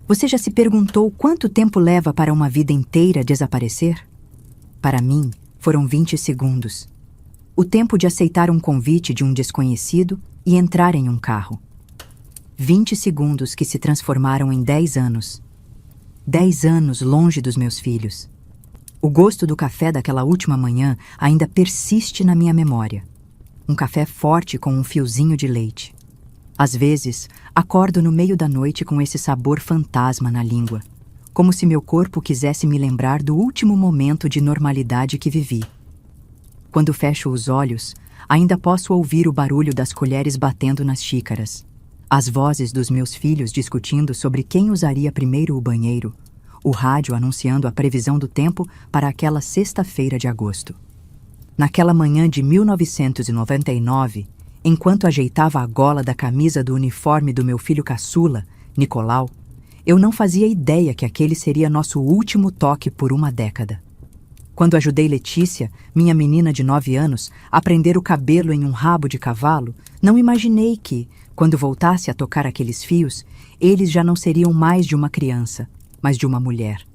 Você já se perguntou quanto tempo leva para uma vida inteira desaparecer? Para mim, foram 20 segundos. O tempo de aceitar um convite de um desconhecido e entrar em um carro. 20 segundos que se transformaram em 10 anos. 10 anos longe dos meus filhos. O gosto do café daquela última manhã ainda persiste na minha memória. Um café forte com um fiozinho de leite. Às vezes, acordo no meio da noite com esse sabor fantasma na língua, como se meu corpo quisesse me lembrar do último momento de normalidade que vivi. Quando fecho os olhos, ainda posso ouvir o barulho das colheres batendo nas xícaras, as vozes dos meus filhos discutindo sobre quem usaria primeiro o banheiro, o rádio anunciando a previsão do tempo para aquela sexta-feira de agosto. Naquela manhã de 1999, enquanto ajeitava a gola da camisa do uniforme do meu filho caçula, Nicolau, eu não fazia ideia que aquele seria nosso último toque por uma década. Quando ajudei Letícia, minha menina de 9 anos, a prender o cabelo em um rabo de cavalo, não imaginei que, quando voltasse a tocar aqueles fios, eles já não seriam mais de uma criança, mas de uma mulher.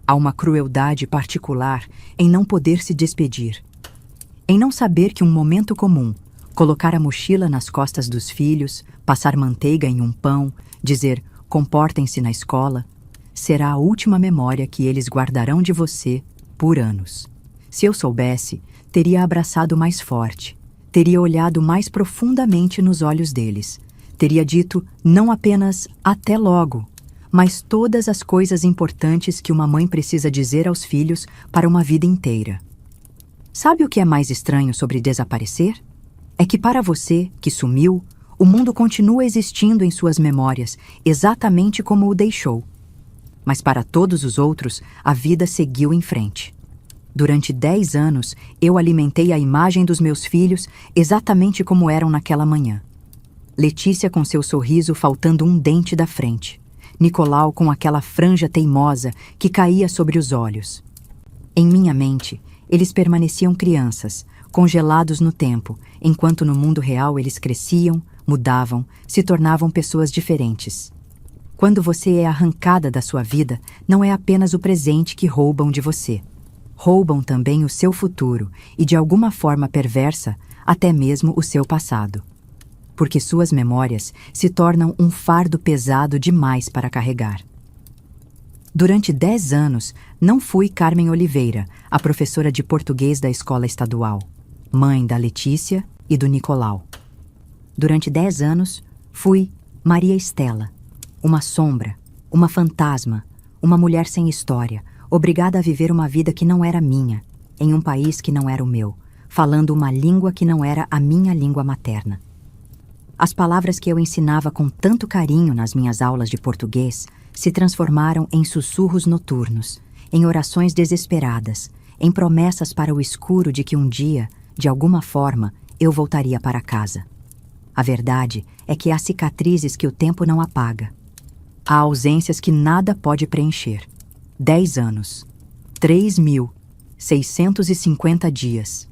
Há uma crueldade particular em não poder se despedir. Em não saber que um momento comum, colocar a mochila nas costas dos filhos, passar manteiga em um pão, dizer comportem-se na escola, será a última memória que eles guardarão de você por anos. Se eu soubesse, teria abraçado mais forte, teria olhado mais profundamente nos olhos deles, teria dito não apenas até logo, mas todas as coisas importantes que uma mãe precisa dizer aos filhos para uma vida inteira. Sabe o que é mais estranho sobre desaparecer? É que para você, que sumiu, o mundo continua existindo em suas memórias, exatamente como o deixou. Mas para todos os outros, a vida seguiu em frente. Durante 10 anos, eu alimentei a imagem dos meus filhos exatamente como eram naquela manhã. Letícia com seu sorriso faltando um dente da frente. Nicolau com aquela franja teimosa que caía sobre os olhos. Em minha mente, eles permaneciam crianças, congelados no tempo, enquanto no mundo real eles cresciam, mudavam, se tornavam pessoas diferentes. Quando você é arrancada da sua vida, não é apenas o presente que roubam de você. Roubam também o seu futuro e, de alguma forma perversa, até mesmo o seu passado. Porque suas memórias se tornam um fardo pesado demais para carregar. Durante 10 anos, não fui Carmen Oliveira, a professora de português da escola estadual, mãe da Letícia e do Nicolau. Durante 10 anos, fui Maria Estela, uma sombra, uma fantasma, uma mulher sem história, obrigada a viver uma vida que não era minha, em um país que não era o meu, falando uma língua que não era a minha língua materna. As palavras que eu ensinava com tanto carinho nas minhas aulas de português se transformaram em sussurros noturnos, em orações desesperadas, em promessas para o escuro de que um dia, de alguma forma, eu voltaria para casa. A verdade é que há cicatrizes que o tempo não apaga. Há ausências que nada pode preencher. 10 anos. 3.650 dias.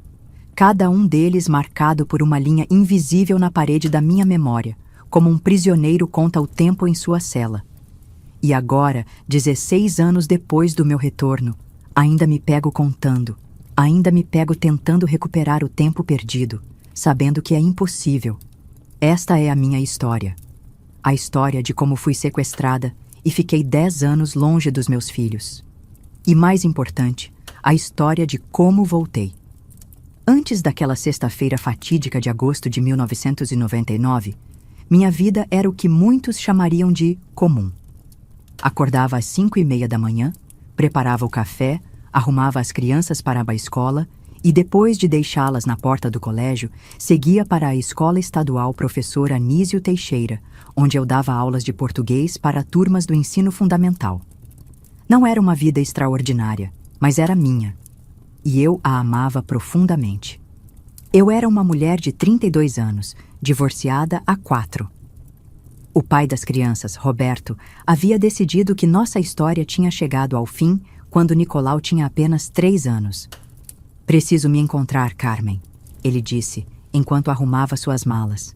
Cada um deles marcado por uma linha invisível na parede da minha memória, como um prisioneiro conta o tempo em sua cela. E agora, 16 anos depois do meu retorno, ainda me pego contando, ainda me pego tentando recuperar o tempo perdido, sabendo que é impossível. Esta é a minha história. A história de como fui sequestrada e fiquei 10 anos longe dos meus filhos. E mais importante, a história de como voltei. Antes daquela sexta-feira fatídica de agosto de 1999, minha vida era o que muitos chamariam de comum. Acordava às 5:30 da manhã, preparava o café, arrumava as crianças para a escola e, depois de deixá-las na porta do colégio, seguia para a Escola Estadual Professor Anísio Teixeira, onde eu dava aulas de português para turmas do ensino fundamental. Não era uma vida extraordinária, mas era minha, e eu a amava profundamente. Eu era uma mulher de 32 anos, divorciada há 4. O pai das crianças, Roberto, havia decidido que nossa história tinha chegado ao fim quando Nicolau tinha apenas 3 anos. Preciso me encontrar, Carmen, ele disse, enquanto arrumava suas malas.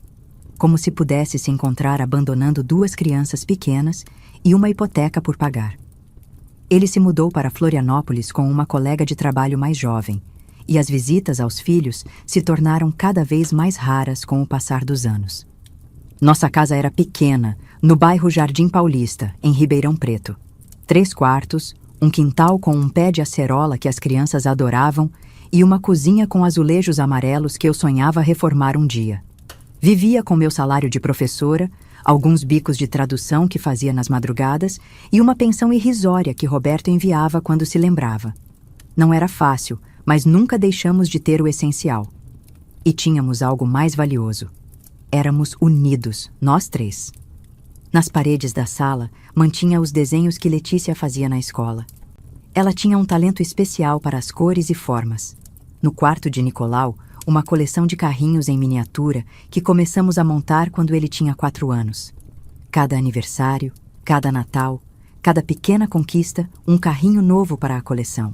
Como se pudesse se encontrar abandonando 2 crianças pequenas e uma hipoteca por pagar. Ele se mudou para Florianópolis com uma colega de trabalho mais jovem, e as visitas aos filhos se tornaram cada vez mais raras com o passar dos anos. Nossa casa era pequena, no bairro Jardim Paulista, em Ribeirão Preto. 3 quartos, um quintal com um pé de acerola que as crianças adoravam e uma cozinha com azulejos amarelos que eu sonhava reformar um dia. Vivia com meu salário de professora, alguns bicos de tradução que fazia nas madrugadas e uma pensão irrisória que Roberto enviava quando se lembrava. Não era fácil, mas nunca deixamos de ter o essencial. E tínhamos algo mais valioso. Éramos unidos, nós 3. Nas paredes da sala, mantinha os desenhos que Letícia fazia na escola. Ela tinha um talento especial para as cores e formas. No quarto de Nicolau, uma coleção de carrinhos em miniatura que começamos a montar quando ele tinha 4 anos. Cada aniversário, cada Natal, cada pequena conquista, um carrinho novo para a coleção.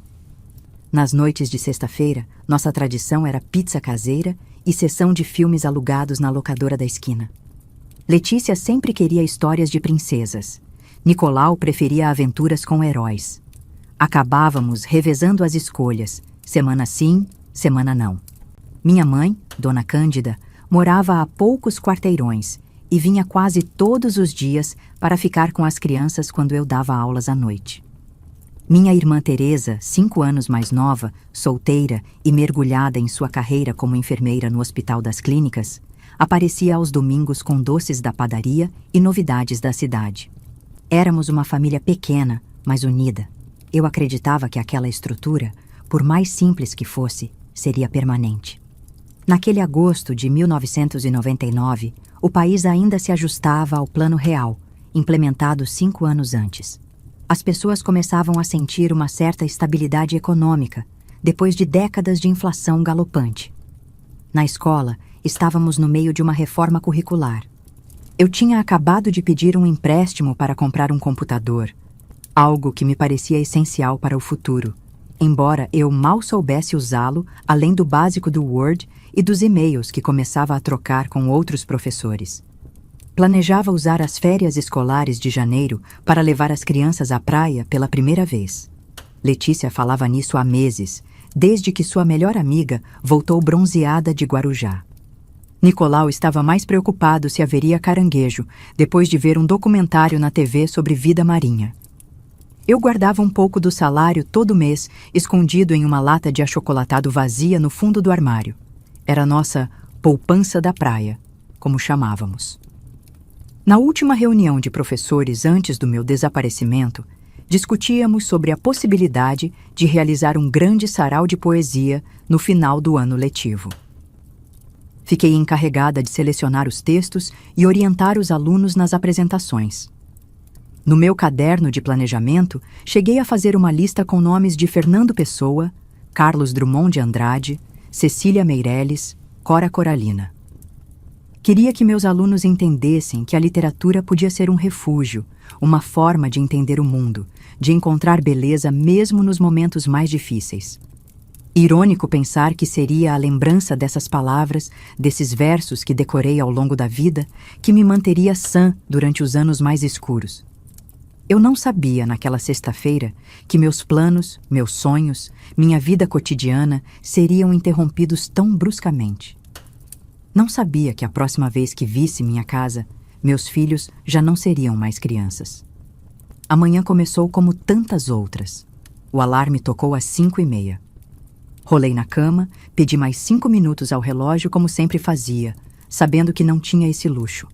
Nas noites de sexta-feira, nossa tradição era pizza caseira e sessão de filmes alugados na locadora da esquina. Letícia sempre queria histórias de princesas. Nicolau preferia aventuras com heróis. Acabávamos revezando as escolhas, semana sim, semana não. Minha mãe, Dona Cândida, morava a poucos quarteirões e vinha quase todos os dias para ficar com as crianças quando eu dava aulas à noite. Minha irmã Teresa, 5 anos mais nova, solteira e mergulhada em sua carreira como enfermeira no Hospital das Clínicas, aparecia aos domingos com doces da padaria e novidades da cidade. Éramos uma família pequena, mas unida. Eu acreditava que aquela estrutura, por mais simples que fosse, seria permanente. Naquele agosto de 1999, o país ainda se ajustava ao Plano Real, implementado 5 anos antes. As pessoas começavam a sentir uma certa estabilidade econômica, depois de décadas de inflação galopante. Na escola, estávamos no meio de uma reforma curricular. Eu tinha acabado de pedir um empréstimo para comprar um computador, algo que me parecia essencial para o futuro, embora eu mal soubesse usá-lo além do básico do Word e dos e-mails que começava a trocar com outros professores. Planejava usar as férias escolares de janeiro para levar as crianças à praia pela primeira vez. Letícia falava nisso há meses, desde que sua melhor amiga voltou bronzeada de Guarujá. Nicolau estava mais preocupado se haveria caranguejo, depois de ver um documentário na TV sobre vida marinha. Eu guardava um pouco do salário todo mês, escondido em uma lata de achocolatado vazia no fundo do armário. Era nossa poupança da praia, como chamávamos. Na última reunião de professores antes do meu desaparecimento, discutíamos sobre a possibilidade de realizar um grande sarau de poesia no final do ano letivo. Fiquei encarregada de selecionar os textos e orientar os alunos nas apresentações. No meu caderno de planejamento, cheguei a fazer uma lista com nomes de Fernando Pessoa, Carlos Drummond de Andrade, Cecília Meirelles, Cora Coralina. Queria que meus alunos entendessem que a literatura podia ser um refúgio, uma forma de entender o mundo, de encontrar beleza mesmo nos momentos mais difíceis. Irônico pensar que seria a lembrança dessas palavras, desses versos que decorei ao longo da vida, que me manteria sã durante os anos mais escuros. Eu não sabia, naquela sexta-feira, que meus planos, meus sonhos, minha vida cotidiana seriam interrompidos tão bruscamente. Não sabia que a próxima vez que visse minha casa, meus filhos já não seriam mais crianças. A manhã começou como tantas outras. O alarme tocou às 5h30. Rolei na cama, pedi mais 5 minutos ao relógio como sempre fazia, sabendo que não tinha esse luxo.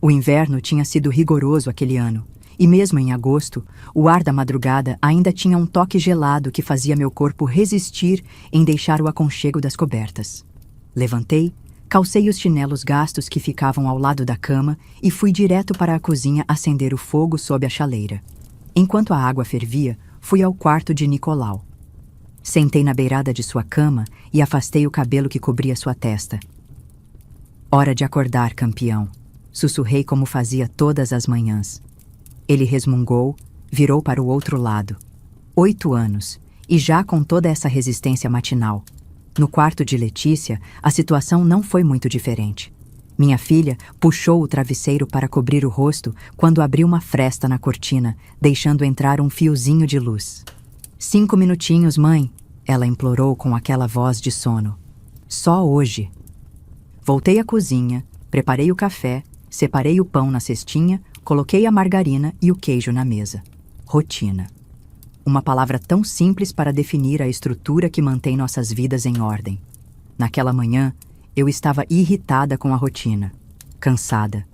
O inverno tinha sido rigoroso aquele ano, e mesmo em agosto, o ar da madrugada ainda tinha um toque gelado que fazia meu corpo resistir em deixar o aconchego das cobertas. Levantei, calcei os chinelos gastos que ficavam ao lado da cama e fui direto para a cozinha acender o fogo sob a chaleira. Enquanto a água fervia, fui ao quarto de Nicolau. Sentei na beirada de sua cama e afastei o cabelo que cobria sua testa. Hora de acordar, campeão, sussurrei como fazia todas as manhãs. Ele resmungou, virou para o outro lado. 8 anos, e já com toda essa resistência matinal. No quarto de Letícia, a situação não foi muito diferente. Minha filha puxou o travesseiro para cobrir o rosto quando abriu uma fresta na cortina, deixando entrar um fiozinho de luz. 5 minutinhos, mãe, ela implorou com aquela voz de sono. Só hoje. Voltei à cozinha, preparei o café, separei o pão na cestinha, coloquei a margarina e o queijo na mesa. Rotina. Uma palavra tão simples para definir a estrutura que mantém nossas vidas em ordem. Naquela manhã, eu estava irritada com a rotina, cansada.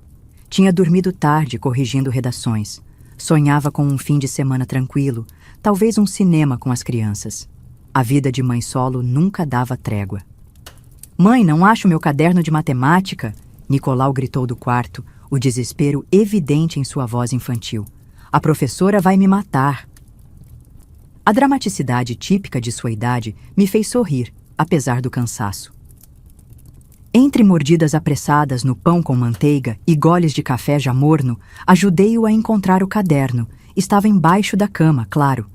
Tinha dormido tarde corrigindo redações. Sonhava com um fim de semana tranquilo, talvez um cinema com as crianças. A vida de mãe solo nunca dava trégua. Mãe, não acho meu caderno de matemática? Nicolau gritou do quarto, o desespero evidente em sua voz infantil. A professora vai me matar. A dramaticidade típica de sua idade me fez sorrir, apesar do cansaço. Entre mordidas apressadas no pão com manteiga e goles de café já morno, ajudei-o a encontrar o caderno. Estava embaixo da cama, claro.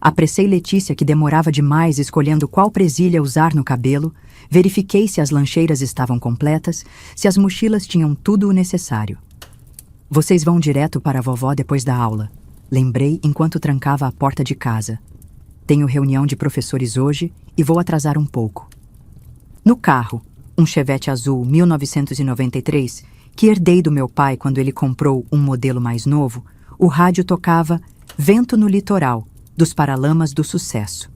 Apressei Letícia, que demorava demais escolhendo qual presilha usar no cabelo, verifiquei se as lancheiras estavam completas, se as mochilas tinham tudo o necessário. Vocês vão direto para a vovó depois da aula, lembrei enquanto trancava a porta de casa. Tenho reunião de professores hoje e vou atrasar um pouco. No carro, um Chevette azul 1993, que herdei do meu pai quando ele comprou um modelo mais novo, o rádio tocava Vento no Litoral, dos Paralamas do Sucesso.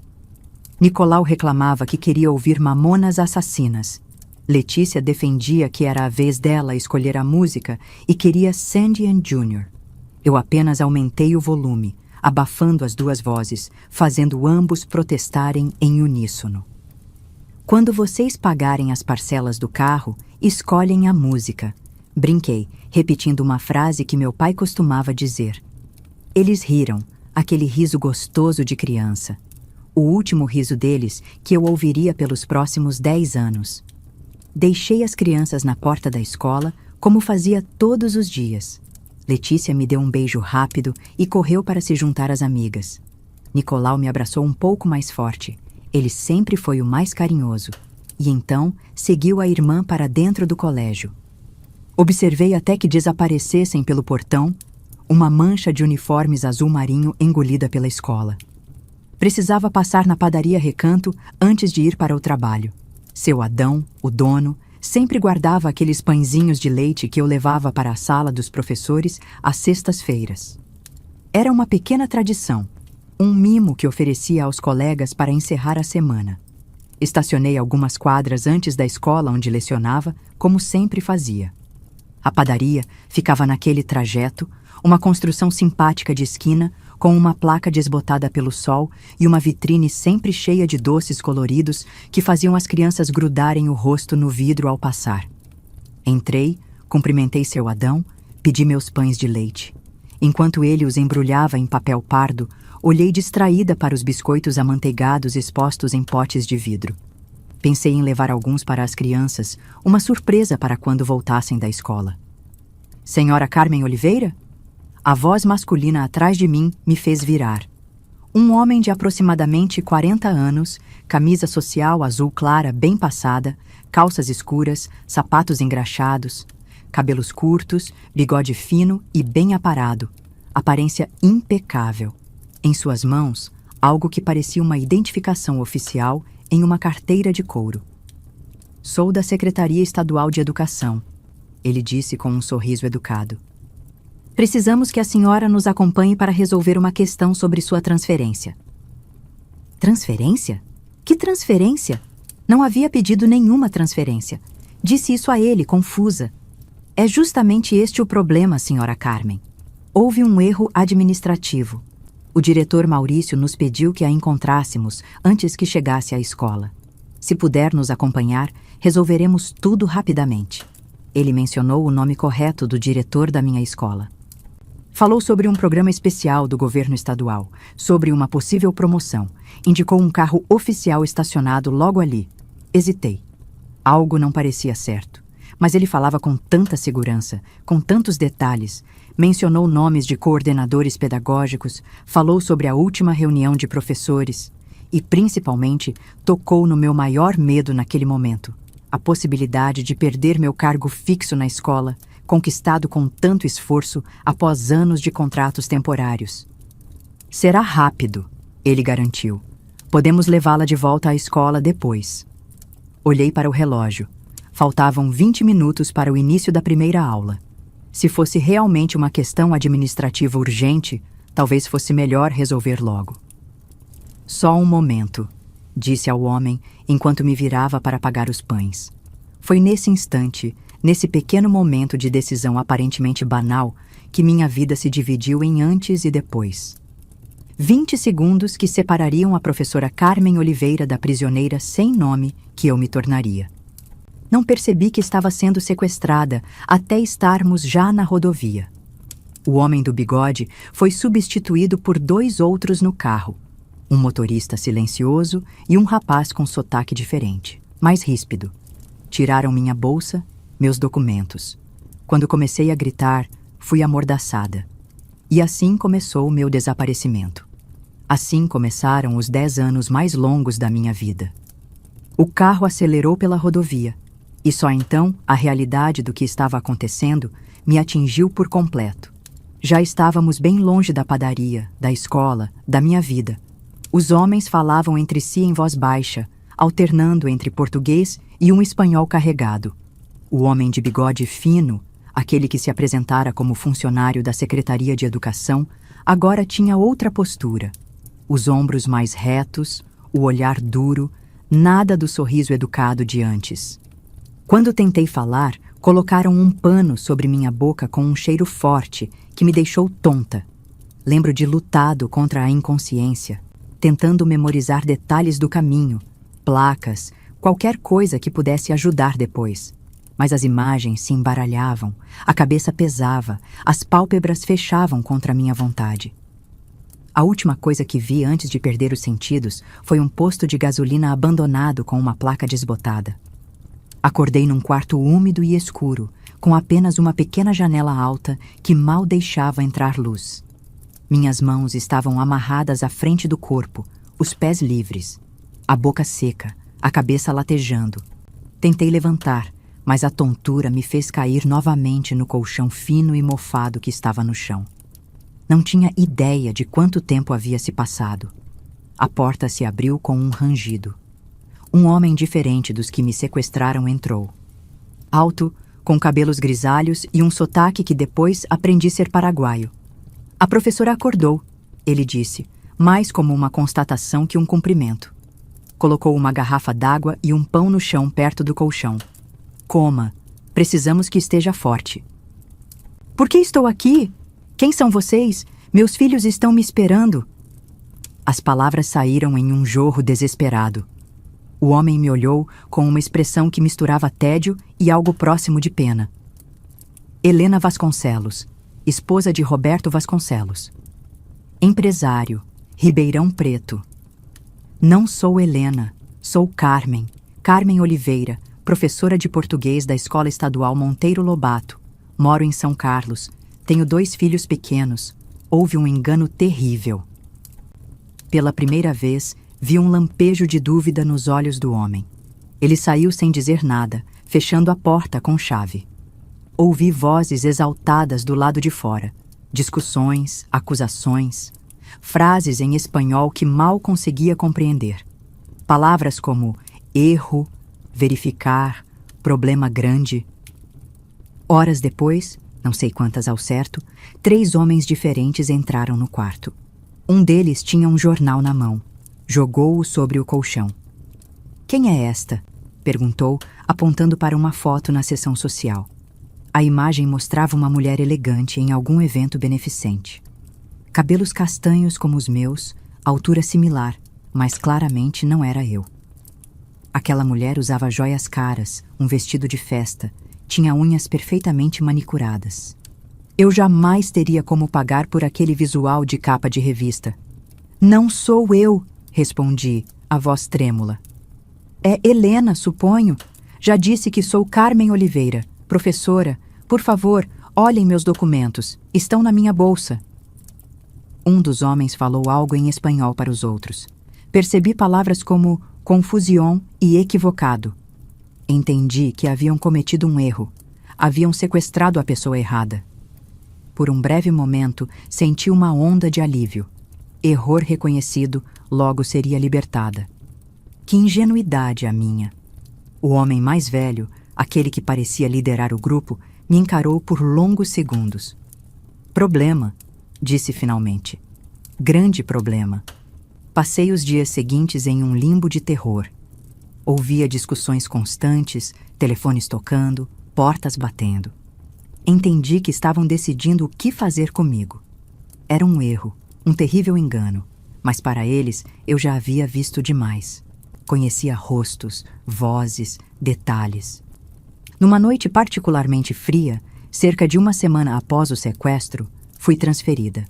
Nicolau reclamava que queria ouvir Mamonas Assassinas. Letícia defendia que era a vez dela escolher a música e queria Sandy & Junior. Eu apenas aumentei o volume, abafando as duas vozes, fazendo ambos protestarem em uníssono. Quando vocês pagarem as parcelas do carro, escolhem a música. Brinquei, repetindo uma frase que meu pai costumava dizer. Eles riram, aquele riso gostoso de criança. O último riso deles que eu ouviria pelos próximos 10 anos. Deixei as crianças na porta da escola, como fazia todos os dias. Letícia me deu um beijo rápido e correu para se juntar às amigas. Nicolau me abraçou um pouco mais forte. Ele sempre foi o mais carinhoso. E então seguiu a irmã para dentro do colégio. Observei até que desaparecessem pelo portão uma mancha de uniformes azul marinho engolida pela escola. Precisava passar na padaria Recanto antes de ir para o trabalho. Seu Adão, o dono, sempre guardava aqueles pãezinhos de leite que eu levava para a sala dos professores às sextas-feiras. Era uma pequena tradição, um mimo que oferecia aos colegas para encerrar a semana. Estacionei algumas quadras antes da escola onde lecionava, como sempre fazia. A padaria ficava naquele trajeto, uma construção simpática de esquina, com uma placa desbotada pelo sol e uma vitrine sempre cheia de doces coloridos que faziam as crianças grudarem o rosto no vidro ao passar. Entrei, cumprimentei seu Adão, pedi meus pães de leite. Enquanto ele os embrulhava em papel pardo, olhei distraída para os biscoitos amanteigados expostos em potes de vidro. Pensei em levar alguns para as crianças, uma surpresa para quando voltassem da escola. Senhora Carmen Oliveira? A voz masculina atrás de mim me fez virar. Um homem de aproximadamente 40 anos, camisa social azul clara bem passada, calças escuras, sapatos engraxados, cabelos curtos, bigode fino e bem aparado, aparência impecável. Em suas mãos, algo que parecia uma identificação oficial em uma carteira de couro. Sou da Secretaria Estadual de Educação, ele disse com um sorriso educado. Precisamos que a senhora nos acompanhe para resolver uma questão sobre sua transferência. Transferência? Que transferência? Não havia pedido nenhuma transferência. Disse isso a ele, confusa. É justamente este o problema, senhora Carmen. Houve um erro administrativo. O diretor Maurício nos pediu que a encontrássemos antes que chegasse à escola. Se puder nos acompanhar, resolveremos tudo rapidamente. Ele mencionou o nome correto do diretor da minha escola. Falou sobre um programa especial do governo estadual, sobre uma possível promoção. Indicou um carro oficial estacionado logo ali. Hesitei. Algo não parecia certo. Mas ele falava com tanta segurança, com tantos detalhes. Mencionou nomes de coordenadores pedagógicos, falou sobre a última reunião de professores e, principalmente, tocou no meu maior medo naquele momento: a possibilidade de perder meu cargo fixo na escola, conquistado com tanto esforço após anos de contratos temporários. Será rápido, ele garantiu. Podemos levá-la de volta à escola depois. Olhei para o relógio. Faltavam 20 minutos para o início da primeira aula. Se fosse realmente uma questão administrativa urgente, talvez fosse melhor resolver logo. Só um momento, disse ao homem enquanto me virava para pagar os pães. Foi nesse instante, nesse pequeno momento de decisão aparentemente banal, que minha vida se dividiu em antes e depois. 20 segundos que separariam a professora Carmen Oliveira da prisioneira sem nome que eu me tornaria. Não percebi que estava sendo sequestrada até estarmos já na rodovia. O homem do bigode foi substituído por 2 outros no carro. Um motorista silencioso e um rapaz com sotaque diferente, mais ríspido. Tiraram minha bolsa, meus documentos. Quando comecei a gritar, fui amordaçada. E assim começou o meu desaparecimento. Assim começaram os 10 anos mais longos da minha vida. O carro acelerou pela rodovia, e só então a realidade do que estava acontecendo me atingiu por completo. Já estávamos bem longe da padaria, da escola, da minha vida. Os homens falavam entre si em voz baixa, alternando entre português e um espanhol carregado. O homem de bigode fino, aquele que se apresentara como funcionário da Secretaria de Educação, agora tinha outra postura. Os ombros mais retos, o olhar duro, nada do sorriso educado de antes. Quando tentei falar, colocaram um pano sobre minha boca com um cheiro forte que me deixou tonta. Lembro de lutado contra a inconsciência, tentando memorizar detalhes do caminho, placas, qualquer coisa que pudesse ajudar depois. Mas as imagens se embaralhavam, a cabeça pesava, as pálpebras fechavam contra a minha vontade. A última coisa que vi antes de perder os sentidos foi um posto de gasolina abandonado com uma placa desbotada. Acordei num quarto úmido e escuro, com apenas uma pequena janela alta que mal deixava entrar luz. Minhas mãos estavam amarradas à frente do corpo, os pés livres, a boca seca, a cabeça latejando. Tentei levantar, mas a tontura me fez cair novamente no colchão fino e mofado que estava no chão. Não tinha ideia de quanto tempo havia se passado. A porta se abriu com um rangido. Um homem diferente dos que me sequestraram entrou. Alto, com cabelos grisalhos e um sotaque que depois aprendi ser paraguaio. A professora acordou, ele disse, mais como uma constatação que um cumprimento. Colocou uma garrafa d'água e um pão no chão perto do colchão. Coma. Precisamos que esteja forte. Por que estou aqui? Quem são vocês? Meus filhos estão me esperando. As palavras saíram em um jorro desesperado. O homem me olhou com uma expressão que misturava tédio e algo próximo de pena. Helena Vasconcelos, esposa de Roberto Vasconcelos. Empresário, Ribeirão Preto. Não sou Helena, sou Carmen, Carmen Oliveira, professora de português da Escola Estadual Monteiro Lobato. Moro em São Carlos, tenho 2 filhos pequenos. Houve um engano terrível. Pela primeira vez, vi um lampejo de dúvida nos olhos do homem. Ele saiu sem dizer nada, fechando a porta com chave. Ouvi vozes exaltadas do lado de fora, discussões, acusações, frases em espanhol que mal conseguia compreender. Palavras como erro, verificar, problema grande. Horas depois, não sei quantas ao certo, 3 homens diferentes entraram no quarto. Um deles tinha um jornal na mão. Jogou-o sobre o colchão. Quem é esta? Perguntou, apontando para uma foto na seção social. A imagem mostrava uma mulher elegante em algum evento beneficente. Cabelos castanhos como os meus, altura similar, mas claramente não era eu. Aquela mulher usava joias caras, um vestido de festa, tinha unhas perfeitamente manicuradas. Eu jamais teria como pagar por aquele visual de capa de revista. Não sou eu, respondi, a voz trêmula. É Helena, suponho. Já disse que sou Carmen Oliveira, professora. Por favor, olhem meus documentos. Estão na minha bolsa. Um dos homens falou algo em espanhol para os outros. Percebi palavras como confusión e equivocado. Entendi que haviam cometido um erro. Haviam sequestrado a pessoa errada. Por um breve momento, senti uma onda de alívio. Erro reconhecido, logo seria libertada. Que ingenuidade a minha! O homem mais velho, aquele que parecia liderar o grupo, me encarou por longos segundos. Problema, disse finalmente. Grande problema. Passei os dias seguintes em um limbo de terror. Ouvia discussões constantes, telefones tocando, portas batendo. Entendi que estavam decidindo o que fazer comigo. Era um erro, um terrível engano, mas para eles eu já havia visto demais. Conhecia rostos, vozes, detalhes. Numa noite particularmente fria, cerca de uma semana após o sequestro, fui transferida.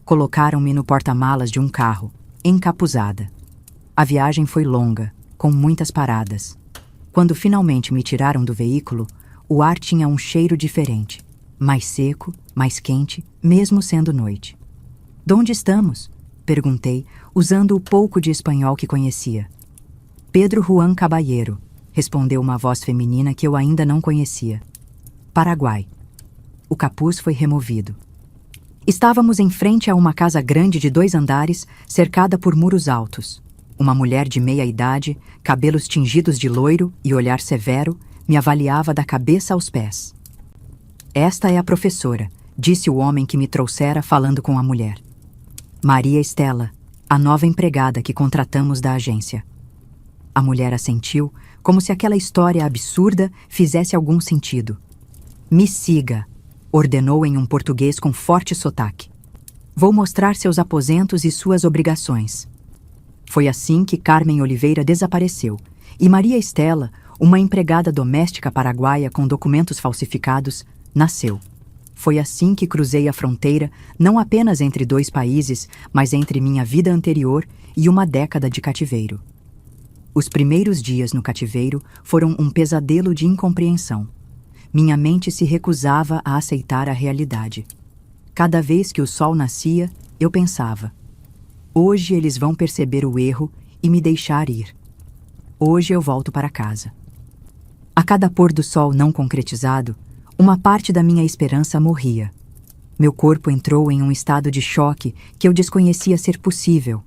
Colocaram-me no porta-malas de um carro, encapuzada. A viagem foi longa, com muitas paradas. Quando finalmente me tiraram do veículo, o ar tinha um cheiro diferente, mais seco, mais quente, mesmo sendo noite. "Donde estamos?" perguntei, usando o pouco de espanhol que conhecia. "Pedro Juan Caballero", respondeu uma voz feminina que eu ainda não conhecia. "Paraguai." O capuz foi removido. Estávamos em frente a uma casa grande de 2 andares, cercada por muros altos. Uma mulher de meia-idade, cabelos tingidos de loiro e olhar severo, me avaliava da cabeça aos pés. "Esta é a professora", disse o homem que me trouxera falando com a mulher. "Maria Estela, a nova empregada que contratamos da agência." A mulher assentiu, como se aquela história absurda fizesse algum sentido. "Me siga", ordenou em um português com forte sotaque. "Vou mostrar seus aposentos e suas obrigações." Foi assim que Carmen Oliveira desapareceu, e Maria Estela, uma empregada doméstica paraguaia com documentos falsificados, nasceu. Foi assim que cruzei a fronteira, não apenas entre 2 países, mas entre minha vida anterior e uma década de cativeiro. Os primeiros dias no cativeiro foram um pesadelo de incompreensão. Minha mente se recusava a aceitar a realidade. Cada vez que o sol nascia, eu pensava: hoje eles vão perceber o erro e me deixar ir. Hoje eu volto para casa. A cada pôr do sol não concretizado, uma parte da minha esperança morria. Meu corpo entrou em um estado de choque que eu desconhecia ser possível.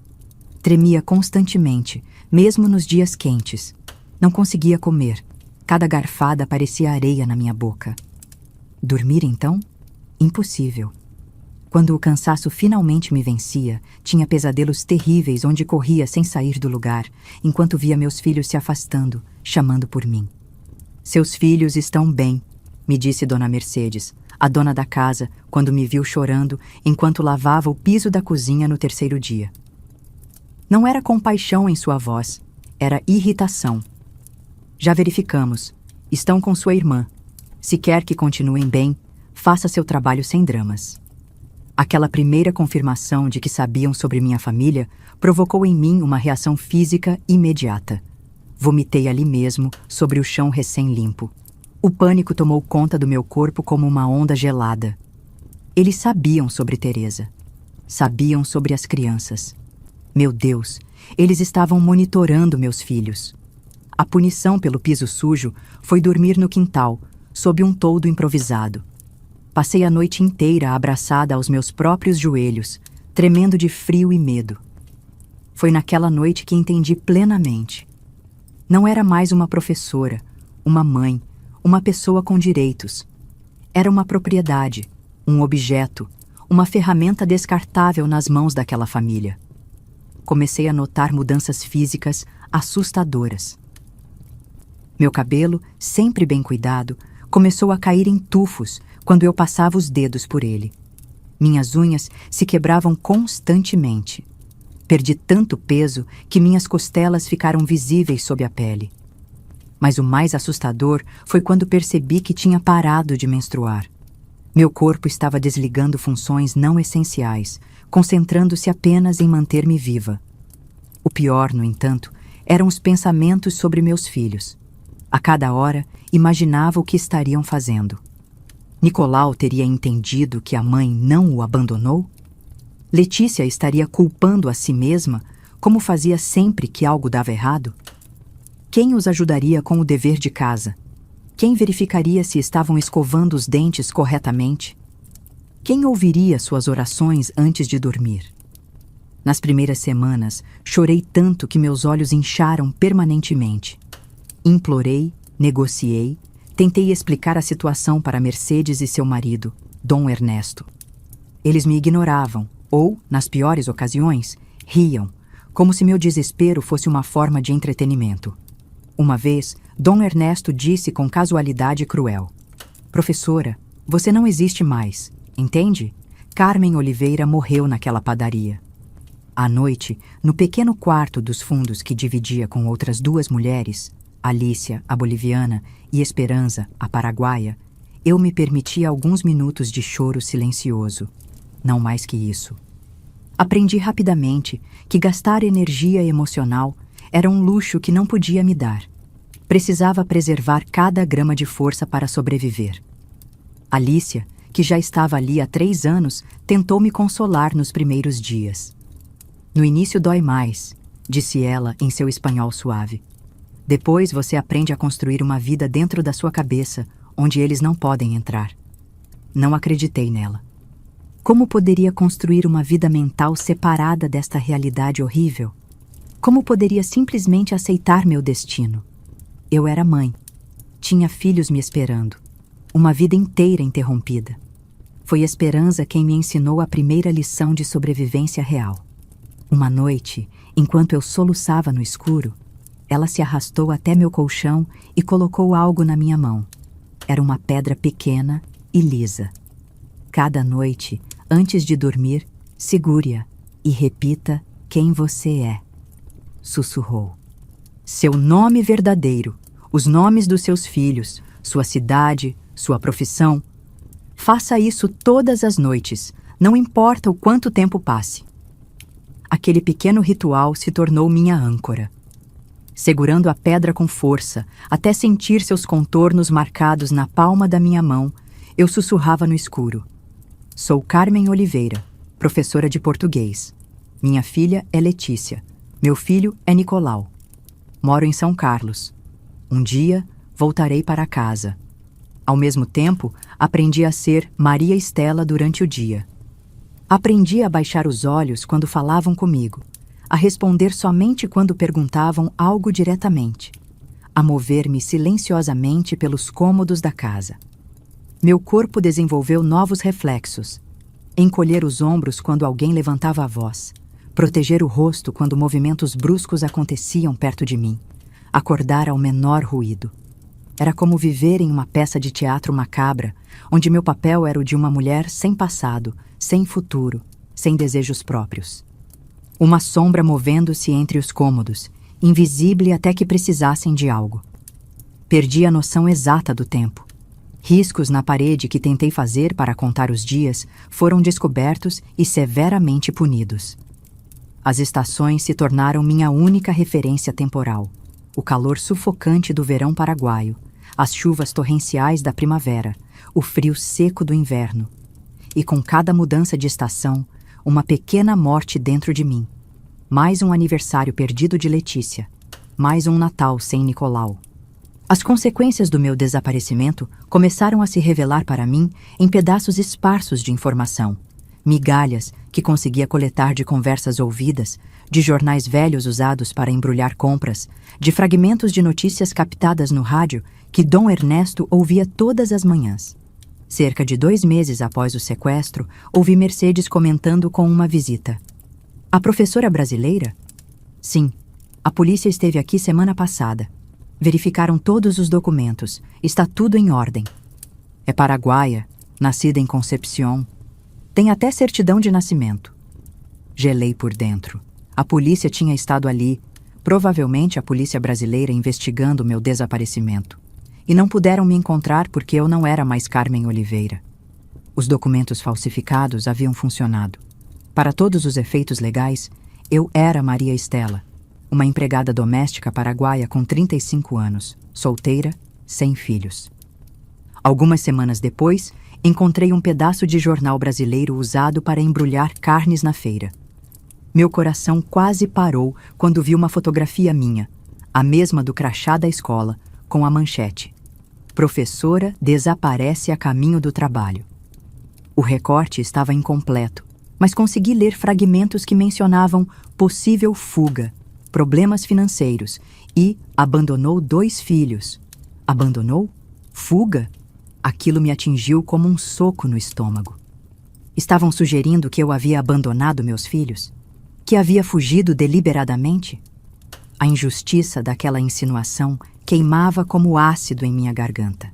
Tremia constantemente, mesmo nos dias quentes. Não conseguia comer. Cada garfada parecia areia na minha boca. Dormir então? Impossível. Quando o cansaço finalmente me vencia, tinha pesadelos terríveis onde corria sem sair do lugar, enquanto via meus filhos se afastando, chamando por mim. "Seus filhos estão bem", me disse Dona Mercedes, a dona da casa, quando me viu chorando enquanto lavava o piso da cozinha no 3º dia. Não era compaixão em sua voz, era irritação. "Já verificamos. Estão com sua irmã. Se quer que continuem bem, faça seu trabalho sem dramas." Aquela primeira confirmação de que sabiam sobre minha família provocou em mim uma reação física imediata. Vomitei ali mesmo, sobre o chão recém-limpo. O pânico tomou conta do meu corpo como uma onda gelada. Eles sabiam sobre Teresa. Sabiam sobre as crianças. Meu Deus, eles estavam monitorando meus filhos. A punição pelo piso sujo foi dormir no quintal, sob um toldo improvisado. Passei a noite inteira abraçada aos meus próprios joelhos, tremendo de frio e medo. Foi naquela noite que entendi plenamente. Não era mais uma professora, uma mãe, uma pessoa com direitos. Era uma propriedade, um objeto, uma ferramenta descartável nas mãos daquela família. Comecei a notar mudanças físicas assustadoras. Meu cabelo, sempre bem cuidado, começou a cair em tufos quando eu passava os dedos por ele. Minhas unhas se quebravam constantemente. Perdi tanto peso que minhas costelas ficaram visíveis sob a pele. Mas o mais assustador foi quando percebi que tinha parado de menstruar. Meu corpo estava desligando funções não essenciais, concentrando-se apenas em manter-me viva. O pior, no entanto, eram os pensamentos sobre meus filhos. A cada hora, imaginava o que estariam fazendo. Nicolau teria entendido que a mãe não o abandonou? Letícia estaria culpando a si mesma, como fazia sempre que algo dava errado? Quem os ajudaria com o dever de casa? Quem verificaria se estavam escovando os dentes corretamente? Quem ouviria suas orações antes de dormir? Nas primeiras semanas, chorei tanto que meus olhos incharam permanentemente. Implorei, negociei, tentei explicar a situação para Mercedes e seu marido, Dom Ernesto. Eles me ignoravam ou, nas piores ocasiões, riam, como se meu desespero fosse uma forma de entretenimento. Uma vez, Dom Ernesto disse com casualidade cruel: "Professora, você não existe mais, entende? Carmen Oliveira morreu naquela padaria." À noite, no pequeno quarto dos fundos que dividia com outras duas mulheres, Alicia, a boliviana, e Esperanza, a paraguaia, eu me permitia alguns minutos de choro silencioso. Não mais que isso. Aprendi rapidamente que gastar energia emocional era um luxo que não podia me dar. Precisava preservar cada grama de força para sobreviver. Alicia, que já estava ali há 3 anos, tentou me consolar nos primeiros dias. "No início dói mais", disse ela em seu espanhol suave. "Depois você aprende a construir uma vida dentro da sua cabeça, onde eles não podem entrar." Não acreditei nela. Como poderia construir uma vida mental separada desta realidade horrível? Como poderia simplesmente aceitar meu destino? Eu era mãe. Tinha filhos me esperando. Uma vida inteira interrompida. Foi Esperanza quem me ensinou a primeira lição de sobrevivência real. Uma noite, enquanto eu soluçava no escuro, ela se arrastou até meu colchão e colocou algo na minha mão. Era uma pedra pequena e lisa. Cada noite, antes de dormir, segure-a e repita quem você é. Sussurrou. Seu nome verdadeiro, os nomes dos seus filhos, sua cidade, sua profissão. Faça isso todas as noites, não importa o quanto tempo passe. Aquele pequeno ritual se tornou minha âncora. Segurando a pedra com força, até sentir seus contornos marcados na palma da minha mão, eu sussurrava no escuro. Sou Carmen Oliveira, professora de português. Minha filha é Letícia. Meu filho é Nicolau. Moro em São Carlos. Um dia, voltarei para casa. Ao mesmo tempo, aprendi a ser Maria Estela durante o dia. Aprendi a baixar os olhos quando falavam comigo, a responder somente quando perguntavam algo diretamente, a mover-me silenciosamente pelos cômodos da casa. Meu corpo desenvolveu novos reflexos. Encolher os ombros quando alguém levantava a voz, proteger o rosto quando movimentos bruscos aconteciam perto de mim, acordar ao menor ruído. Era como viver em uma peça de teatro macabra, onde meu papel era o de uma mulher sem passado, sem futuro, sem desejos próprios. Uma sombra movendo-se entre os cômodos, invisível até que precisassem de algo. Perdi a noção exata do tempo. Riscos na parede que tentei fazer para contar os dias foram descobertos e severamente punidos. As estações se tornaram minha única referência temporal. O calor sufocante do verão paraguaio, as chuvas torrenciais da primavera, o frio seco do inverno. E com cada mudança de estação, uma pequena morte dentro de mim. Mais um aniversário perdido de Letícia. Mais um Natal sem Nicolau. As consequências do meu desaparecimento começaram a se revelar para mim em pedaços esparsos de informação. Migalhas que conseguia coletar de conversas ouvidas, de jornais velhos usados para embrulhar compras, de fragmentos de notícias captadas no rádio que Dom Ernesto ouvia todas as manhãs. Cerca de 2 meses após o sequestro, ouvi Mercedes comentando com uma visita. "A professora brasileira?" "Sim. A polícia esteve aqui semana passada. Verificaram todos os documentos. Está tudo em ordem. É paraguaia, nascida em Concepción. Tem até certidão de nascimento." Gelei por dentro. A polícia tinha estado ali, provavelmente a polícia brasileira investigando meu desaparecimento. E não puderam me encontrar porque eu não era mais Carmen Oliveira. Os documentos falsificados haviam funcionado. Para todos os efeitos legais, eu era Maria Estela, uma empregada doméstica paraguaia com 35 anos, solteira, sem filhos. Algumas semanas depois, encontrei um pedaço de jornal brasileiro usado para embrulhar carnes na feira. Meu coração quase parou quando vi uma fotografia minha, a mesma do crachá da escola, com a manchete: Professora desaparece a caminho do trabalho. O recorte estava incompleto, mas consegui ler fragmentos que mencionavam possível fuga, problemas financeiros e abandonou 2 filhos. Abandonou? Fuga? Aquilo me atingiu como um soco no estômago. Estavam sugerindo que eu havia abandonado meus filhos? Que havia fugido deliberadamente? A injustiça daquela insinuação queimava como ácido em minha garganta.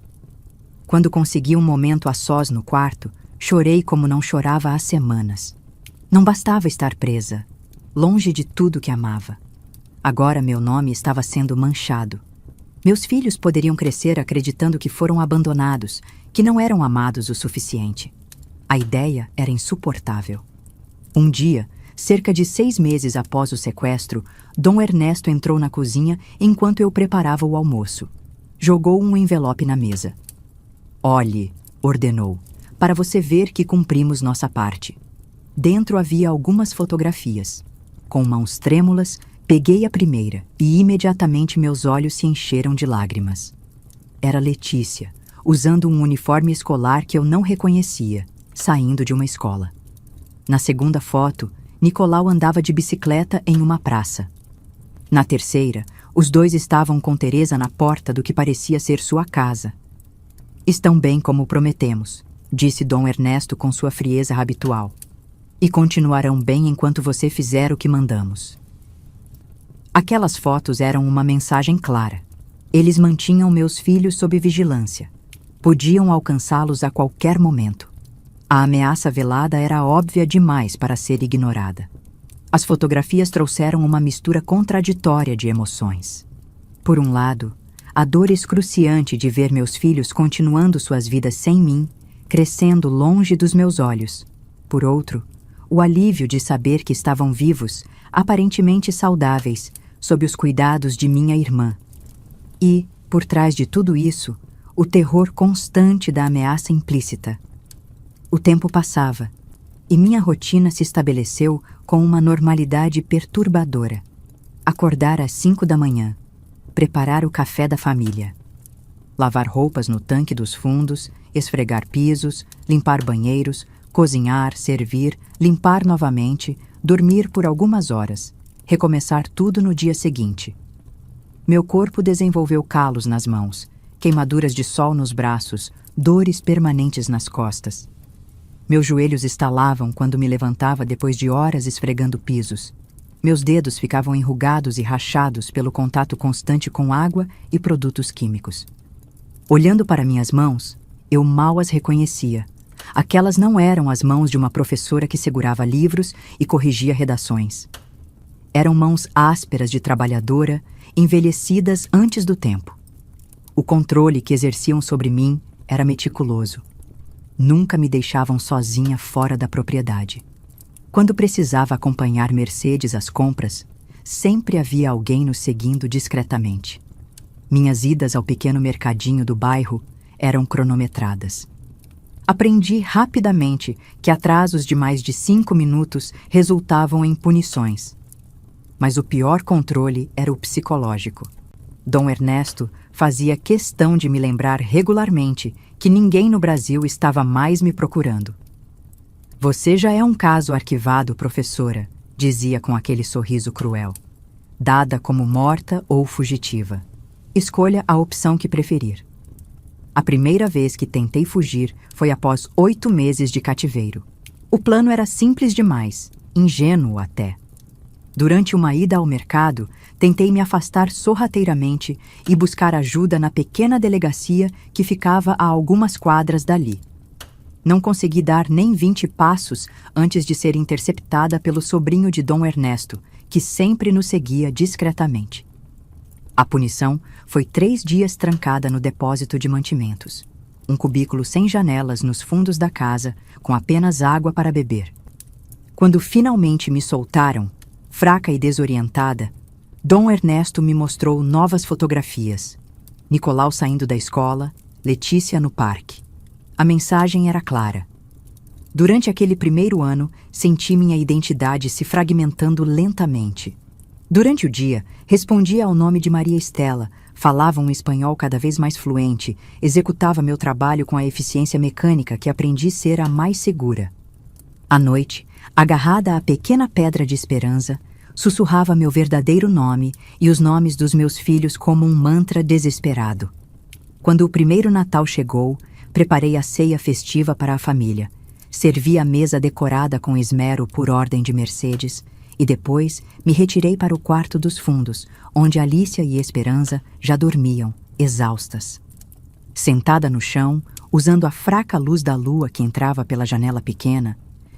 Quando consegui um momento a sós no quarto, chorei como não chorava há semanas. Não bastava estar presa, longe de tudo que amava. Agora meu nome estava sendo manchado. Meus filhos poderiam crescer acreditando que foram abandonados, que não eram amados o suficiente. A ideia era insuportável. Um dia, cerca de 6 meses após o sequestro, Dom Ernesto entrou na cozinha enquanto eu preparava o almoço. Jogou um envelope na mesa. Olhe, ordenou, para você ver que cumprimos nossa parte. Dentro havia algumas fotografias. Com mãos trêmulas, peguei a primeira e imediatamente meus olhos se encheram de lágrimas. Era Letícia, usando um uniforme escolar que eu não reconhecia, saindo de uma escola. Na segunda foto, Nicolau andava de bicicleta em uma praça. Na terceira, os 2 estavam com Teresa na porta do que parecia ser sua casa. Estão bem como prometemos, disse Dom Ernesto com sua frieza habitual. E continuarão bem enquanto você fizer o que mandamos. Aquelas fotos eram uma mensagem clara. Eles mantinham meus filhos sob vigilância. Podiam alcançá-los a qualquer momento. A ameaça velada era óbvia demais para ser ignorada. As fotografias trouxeram uma mistura contraditória de emoções. Por um lado, a dor excruciante de ver meus filhos continuando suas vidas sem mim, crescendo longe dos meus olhos. Por outro, o alívio de saber que estavam vivos, aparentemente saudáveis, sob os cuidados de minha irmã. E, por trás de tudo isso, o terror constante da ameaça implícita. O tempo passava, e minha rotina se estabeleceu com uma normalidade perturbadora. Acordar às 5 da manhã, preparar o café da família, lavar roupas no tanque dos fundos, esfregar pisos, limpar banheiros, cozinhar, servir, limpar novamente, dormir por algumas horas, recomeçar tudo no dia seguinte. Meu corpo desenvolveu calos nas mãos, queimaduras de sol nos braços, dores permanentes nas costas. Meus joelhos estalavam quando me levantava depois de horas esfregando pisos. Meus dedos ficavam enrugados e rachados pelo contato constante com água e produtos químicos. Olhando para minhas mãos, eu mal as reconhecia. Aquelas não eram as mãos de uma professora que segurava livros e corrigia redações. Eram mãos ásperas de trabalhadora, envelhecidas antes do tempo. O controle que exerciam sobre mim era meticuloso. Nunca me deixavam sozinha fora da propriedade. Quando precisava acompanhar Mercedes às compras, sempre havia alguém nos seguindo discretamente. Minhas idas ao pequeno mercadinho do bairro eram cronometradas. Aprendi rapidamente que atrasos de mais de 5 minutos resultavam em punições. Mas o pior controle era o psicológico. Dom Ernesto fazia questão de me lembrar regularmente que ninguém no Brasil estava mais me procurando. Você já é um caso arquivado, professora, dizia com aquele sorriso cruel. Dada como morta ou fugitiva. Escolha a opção que preferir. A primeira vez que tentei fugir foi após 8 meses de cativeiro. O plano era simples demais, ingênuo até. Durante uma ida ao mercado, tentei me afastar sorrateiramente e buscar ajuda na pequena delegacia que ficava a algumas quadras dali. Não consegui dar nem 20 passos antes de ser interceptada pelo sobrinho de Dom Ernesto, que sempre nos seguia discretamente. A punição foi 3 dias trancada no depósito de mantimentos. Um cubículo sem janelas nos fundos da casa, com apenas água para beber. Quando finalmente me soltaram, fraca e desorientada, Dom Ernesto me mostrou novas fotografias. Nicolau saindo da escola, Letícia no parque. A mensagem era clara. Durante aquele primeiro ano, senti minha identidade se fragmentando lentamente. Durante o dia, respondia ao nome de Maria Estela, falava um espanhol cada vez mais fluente, executava meu trabalho com a eficiência mecânica que aprendi ser a mais segura. À noite, agarrada à pequena pedra de esperança, sussurrava meu verdadeiro nome e os nomes dos meus filhos como um mantra desesperado. Quando o primeiro Natal chegou, preparei a ceia festiva para a família. Servi a mesa decorada com esmero por ordem de Mercedes e depois me retirei para o quarto dos fundos, onde Alicia e Esperança já dormiam, exaustas. Sentada no chão, usando a fraca luz da lua que entrava pela janela pequena,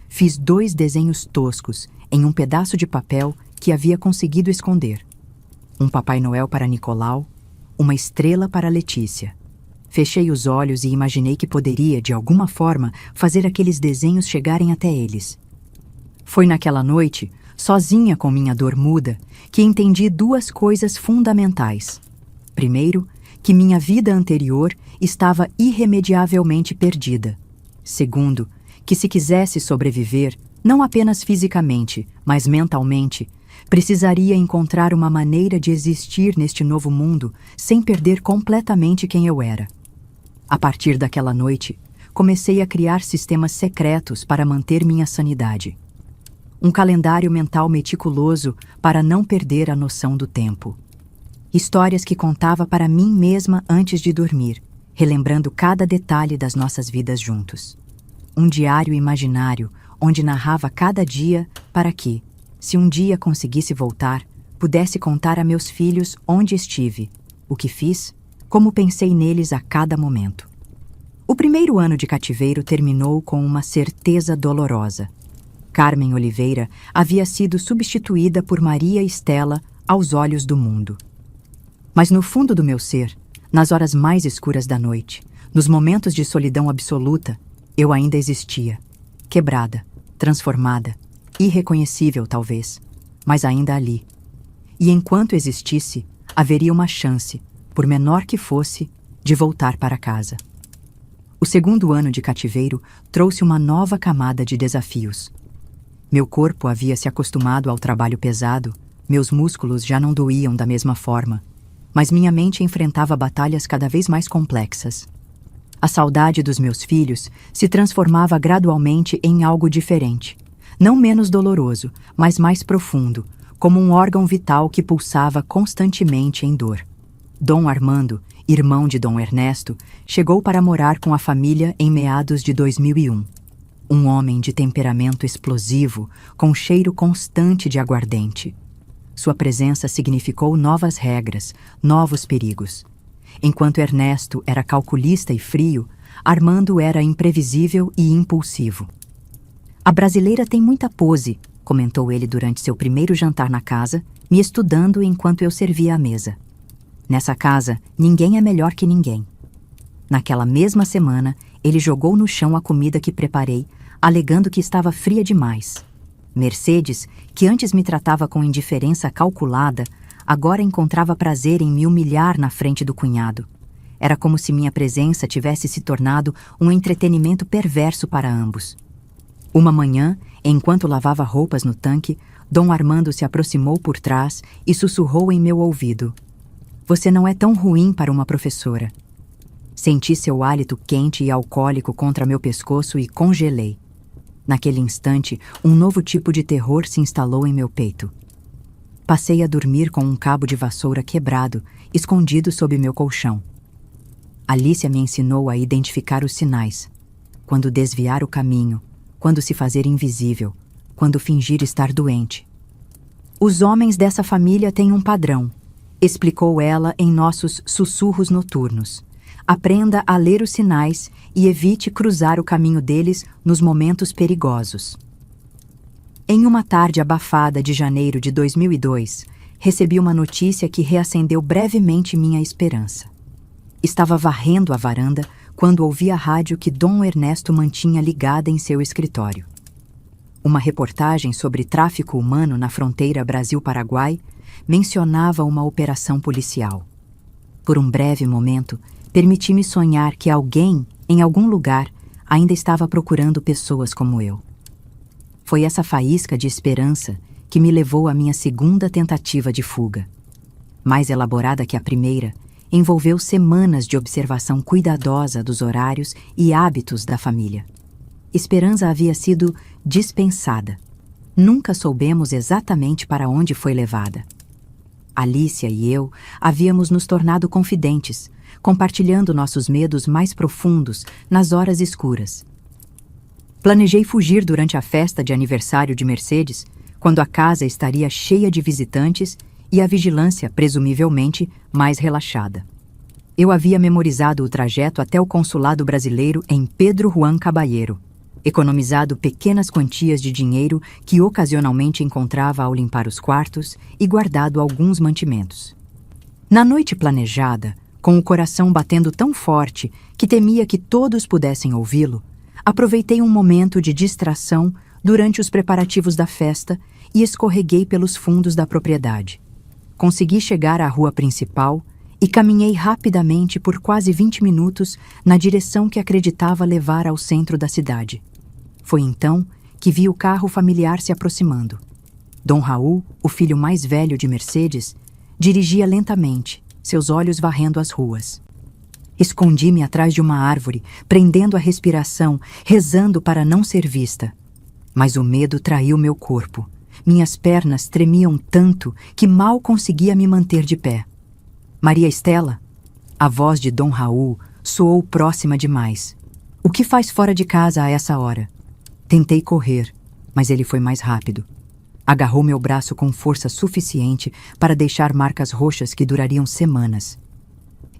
fiz 2 desenhos toscos em um pedaço de papel que havia conseguido esconder. Um Papai Noel para Nicolau, uma estrela para Letícia. Fechei os olhos e imaginei que poderia, de alguma forma, fazer aqueles desenhos chegarem até eles. Foi naquela noite, sozinha com minha dor muda, que entendi 2 coisas fundamentais. Primeiro, que minha vida anterior estava irremediavelmente perdida. Segundo, que se quisesse sobreviver, não apenas fisicamente, mas mentalmente, precisaria encontrar uma maneira de existir neste novo mundo sem perder completamente quem eu era. A partir daquela noite, comecei a criar sistemas secretos para manter minha sanidade. Um calendário mental meticuloso para não perder a noção do tempo. Histórias que contava para mim mesma antes de dormir, relembrando cada detalhe das nossas vidas juntos. Um diário imaginário onde narrava cada dia para que, se um dia conseguisse voltar, pudesse contar a meus filhos onde estive, o que fiz, como pensei neles a cada momento. O primeiro ano de cativeiro terminou com uma certeza dolorosa. Carmen Oliveira havia sido substituída por Maria Estela aos olhos do mundo. Mas no fundo do meu ser, nas horas mais escuras da noite, nos momentos de solidão absoluta, eu ainda existia, quebrada, transformada, irreconhecível talvez, mas ainda ali. E enquanto existisse, haveria uma chance, por menor que fosse, de voltar para casa. O segundo ano de cativeiro trouxe uma nova camada de desafios. Meu corpo havia se acostumado ao trabalho pesado, meus músculos já não doíam da mesma forma, mas minha mente enfrentava batalhas cada vez mais complexas. A saudade dos meus filhos se transformava gradualmente em algo diferente, não menos doloroso, mas mais profundo, como um órgão vital que pulsava constantemente em dor. Dom Armando, irmão de Dom Ernesto, chegou para morar com a família em meados de 2001. Um homem de temperamento explosivo, com cheiro constante de aguardente. Sua presença significou novas regras, novos perigos. Enquanto Ernesto era calculista e frio, Armando era imprevisível e impulsivo. "A brasileira tem muita pose", comentou ele durante seu primeiro jantar na casa, me estudando enquanto eu servia a mesa. "Nessa casa, ninguém é melhor que ninguém." Naquela mesma semana, ele jogou no chão a comida que preparei, alegando que estava fria demais. Mercedes, que antes me tratava com indiferença calculada, agora encontrava prazer em me humilhar na frente do cunhado. Era como se minha presença tivesse se tornado um entretenimento perverso para ambos. Uma manhã, enquanto lavava roupas no tanque, Dom Armando se aproximou por trás e sussurrou em meu ouvido: "Você não é tão ruim para uma professora." Senti seu hálito quente e alcoólico contra meu pescoço e congelei. Naquele instante, um novo tipo de terror se instalou em meu peito. Passei a dormir com um cabo de vassoura quebrado, escondido sob meu colchão. Alicia me ensinou a identificar os sinais. Quando desviar o caminho, quando se fazer invisível, quando fingir estar doente. "Os homens dessa família têm um padrão", explicou ela em nossos sussurros noturnos. "Aprenda a ler os sinais e evite cruzar o caminho deles nos momentos perigosos." Em uma tarde abafada de janeiro de 2002, recebi uma notícia que reacendeu brevemente minha esperança. Estava varrendo a varanda quando ouvi a rádio que Dom Ernesto mantinha ligada em seu escritório. Uma reportagem sobre tráfico humano na fronteira Brasil-Paraguai mencionava uma operação policial. Por um breve momento, permiti-me sonhar que alguém, em algum lugar, ainda estava procurando pessoas como eu. Foi essa faísca de esperança que me levou à minha segunda tentativa de fuga. Mais elaborada que a primeira, envolveu semanas de observação cuidadosa dos horários e hábitos da família. Esperança havia sido dispensada. Nunca soubemos exatamente para onde foi levada. Alicia e eu havíamos nos tornado confidentes, compartilhando nossos medos mais profundos nas horas escuras. Planejei fugir durante a festa de aniversário de Mercedes, quando a casa estaria cheia de visitantes e a vigilância, presumivelmente, mais relaxada. Eu havia memorizado o trajeto até o consulado brasileiro em Pedro Juan Caballero, economizado pequenas quantias de dinheiro que ocasionalmente encontrava ao limpar os quartos e guardado alguns mantimentos. Na noite planejada, com o coração batendo tão forte que temia que todos pudessem ouvi-lo, aproveitei um momento de distração durante os preparativos da festa e escorreguei pelos fundos da propriedade. Consegui chegar à rua principal e caminhei rapidamente por quase 20 minutos na direção que acreditava levar ao centro da cidade. Foi então que vi o carro familiar se aproximando. Dom Raul, o filho mais velho de Mercedes, dirigia lentamente, seus olhos varrendo as ruas. Escondi-me atrás de uma árvore, prendendo a respiração, rezando para não ser vista. Mas o medo traiu meu corpo. Minhas pernas tremiam tanto que mal conseguia me manter de pé. Maria Estela? A voz de Dom Raul soou próxima demais. O que faz fora de casa a essa hora? Tentei correr, mas ele foi mais rápido. Agarrou meu braço com força suficiente para deixar marcas roxas que durariam semanas.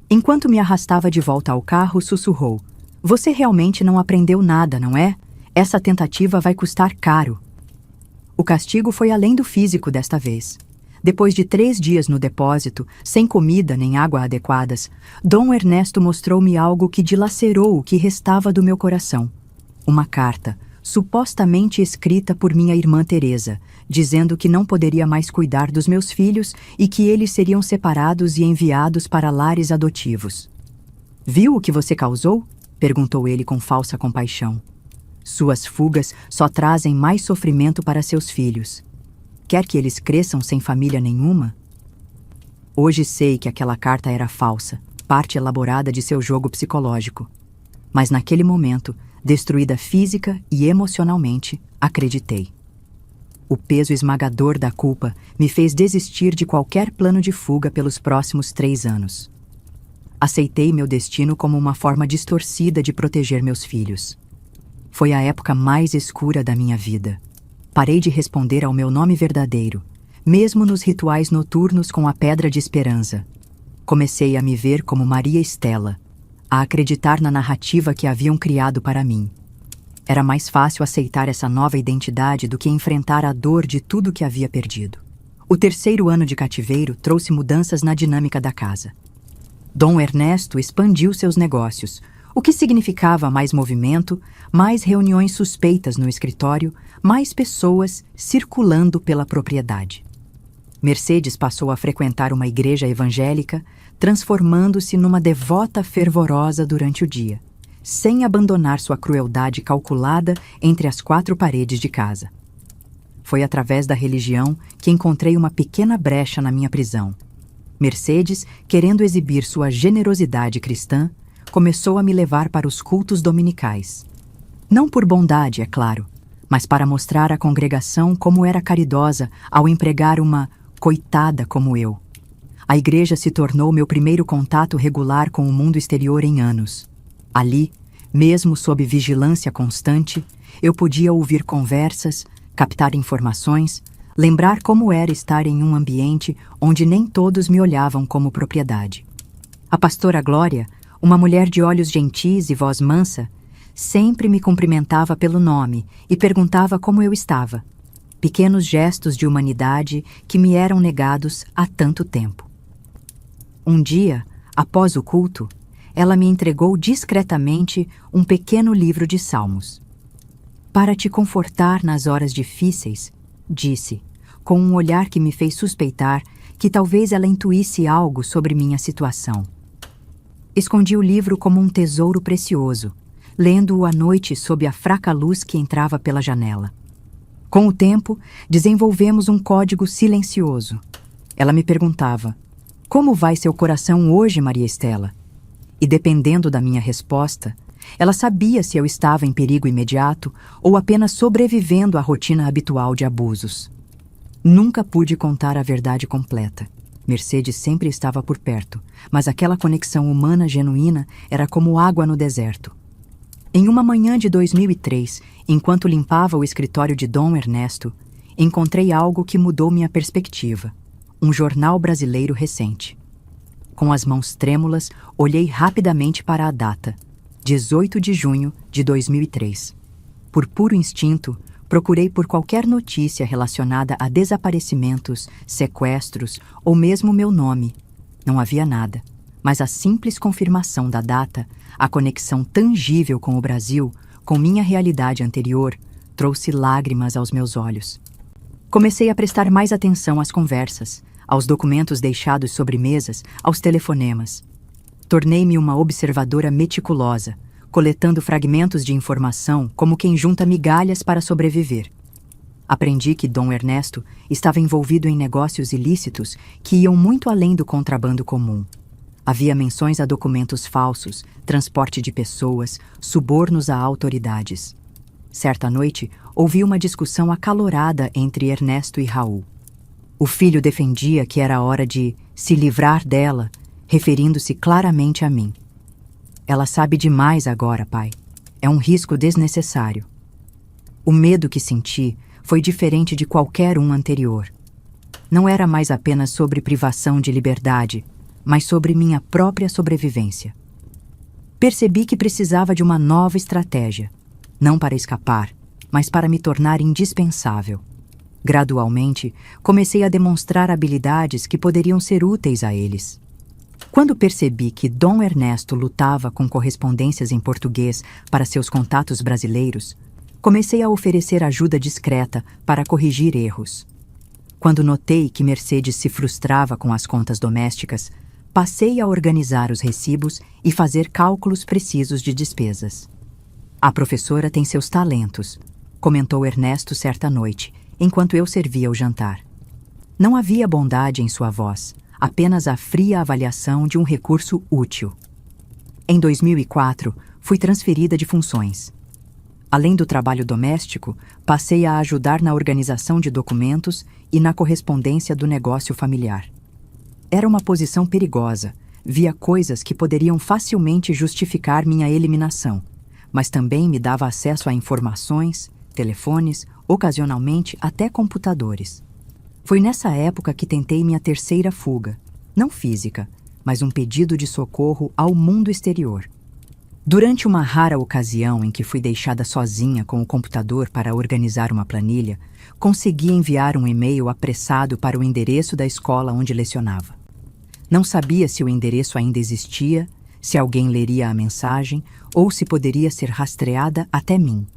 Enquanto me arrastava de volta ao carro, sussurrou: "Você realmente não aprendeu nada, não é? Essa tentativa vai custar caro." O castigo foi além do físico desta vez. Depois de 3 dias no depósito, sem comida nem água adequadas, Dom Ernesto mostrou-me algo que dilacerou o que restava do meu coração. Uma carta, supostamente escrita por minha irmã Teresa, dizendo que não poderia mais cuidar dos meus filhos e que eles seriam separados e enviados para lares adotivos. "Viu o que você causou?" perguntou ele com falsa compaixão. "Suas fugas só trazem mais sofrimento para seus filhos. Quer que eles cresçam sem família nenhuma?" Hoje sei que aquela carta era falsa, parte elaborada de seu jogo psicológico. Mas naquele momento, destruída física e emocionalmente, acreditei. O peso esmagador da culpa me fez desistir de qualquer plano de fuga pelos próximos 3 anos. Aceitei meu destino como uma forma distorcida de proteger meus filhos. Foi a época mais escura da minha vida. Parei de responder ao meu nome verdadeiro, mesmo nos rituais noturnos com a pedra de esperança. Comecei a me ver como Maria Estela, a acreditar na narrativa que haviam criado para mim. Era mais fácil aceitar essa nova identidade do que enfrentar a dor de tudo que havia perdido. O 3º ano de cativeiro trouxe mudanças na dinâmica da casa. Dom Ernesto expandiu seus negócios, o que significava mais movimento, mais reuniões suspeitas no escritório, mais pessoas circulando pela propriedade. Mercedes passou a frequentar uma igreja evangélica, transformando-se numa devota fervorosa durante o dia, sem abandonar sua crueldade calculada entre as 4 paredes de casa. Foi através da religião que encontrei uma pequena brecha na minha prisão. Mercedes, querendo exibir sua generosidade cristã, começou a me levar para os cultos dominicais. Não por bondade, é claro, mas para mostrar à congregação como era caridosa ao empregar uma coitada como eu. A igreja se tornou meu primeiro contato regular com o mundo exterior em anos. Ali, mesmo sob vigilância constante, eu podia ouvir conversas, captar informações, lembrar como era estar em um ambiente onde nem todos me olhavam como propriedade. A pastora Glória, uma mulher de olhos gentis e voz mansa, sempre me cumprimentava pelo nome e perguntava como eu estava. Pequenos gestos de humanidade que me eram negados há tanto tempo. Um dia, após o culto, ela me entregou discretamente um pequeno livro de salmos. "Para te confortar nas horas difíceis", disse, com um olhar que me fez suspeitar que talvez ela intuísse algo sobre minha situação. Escondi o livro como um tesouro precioso, lendo-o à noite sob a fraca luz que entrava pela janela. Com o tempo, desenvolvemos um código silencioso. Ela me perguntava: "Como vai seu coração hoje, Maria Estela?" E dependendo da minha resposta, ela sabia se eu estava em perigo imediato ou apenas sobrevivendo à rotina habitual de abusos. Nunca pude contar a verdade completa. Mercedes sempre estava por perto, mas aquela conexão humana genuína era como água no deserto. Em uma manhã de 2003, enquanto limpava o escritório de Dom Ernesto, encontrei algo que mudou minha perspectiva: um jornal brasileiro recente. Com as mãos trêmulas, olhei rapidamente para a data, 18 de junho de 2003. Por puro instinto, procurei por qualquer notícia relacionada a desaparecimentos, sequestros ou mesmo meu nome. Não havia nada, mas a simples confirmação da data, a conexão tangível com o Brasil, com minha realidade anterior, trouxe lágrimas aos meus olhos. Comecei a prestar mais atenção às conversas, aos documentos deixados sobre mesas, aos telefonemas. Tornei-me uma observadora meticulosa, coletando fragmentos de informação como quem junta migalhas para sobreviver. Aprendi que Dom Ernesto estava envolvido em negócios ilícitos que iam muito além do contrabando comum. Havia menções a documentos falsos, transporte de pessoas, subornos a autoridades. Certa noite, ouvi uma discussão acalorada entre Ernesto e Raul. O filho defendia que era hora de se livrar dela, referindo-se claramente a mim. "Ela sabe demais agora, pai. É um risco desnecessário." O medo que senti foi diferente de qualquer um anterior. Não era mais apenas sobre privação de liberdade, mas sobre minha própria sobrevivência. Percebi que precisava de uma nova estratégia, não para escapar, mas para me tornar indispensável. Gradualmente, comecei a demonstrar habilidades que poderiam ser úteis a eles. Quando percebi que Dom Ernesto lutava com correspondências em português para seus contatos brasileiros, comecei a oferecer ajuda discreta para corrigir erros. Quando notei que Mercedes se frustrava com as contas domésticas, passei a organizar os recibos e fazer cálculos precisos de despesas. "A professora tem seus talentos", comentou Ernesto certa noite, enquanto eu servia o jantar. Não havia bondade em sua voz, apenas a fria avaliação de um recurso útil. Em 2004, fui transferida de funções. Além do trabalho doméstico, passei a ajudar na organização de documentos e na correspondência do negócio familiar. Era uma posição perigosa, via coisas que poderiam facilmente justificar minha eliminação, mas também me dava acesso a informações, telefones, ocasionalmente até computadores. Foi nessa época que tentei minha terceira fuga, não física, mas um pedido de socorro ao mundo exterior. Durante uma rara ocasião em que fui deixada sozinha com o computador para organizar uma planilha, consegui enviar um e-mail apressado para o endereço da escola onde lecionava. Não sabia se o endereço ainda existia, se alguém leria a mensagem ou se poderia ser rastreada até mim.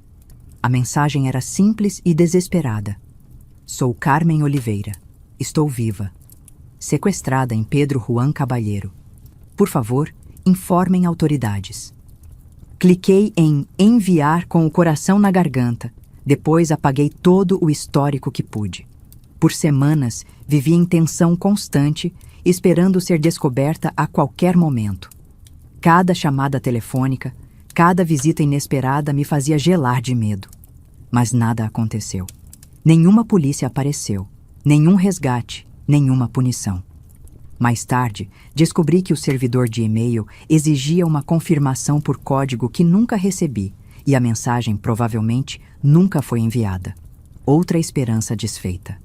A mensagem era simples e desesperada. "Sou Carmen Oliveira. Estou viva. Sequestrada em Pedro Juan Caballero. Por favor, informem autoridades." Cliquei em enviar com o coração na garganta. Depois apaguei todo o histórico que pude. Por semanas, vivi em tensão constante, esperando ser descoberta a qualquer momento. Cada chamada telefônica, cada visita inesperada me fazia gelar de medo. Mas nada aconteceu. Nenhuma polícia apareceu, nenhum resgate, nenhuma punição. Mais tarde, descobri que o servidor de e-mail exigia uma confirmação por código que nunca recebi, e a mensagem provavelmente nunca foi enviada. Outra esperança desfeita.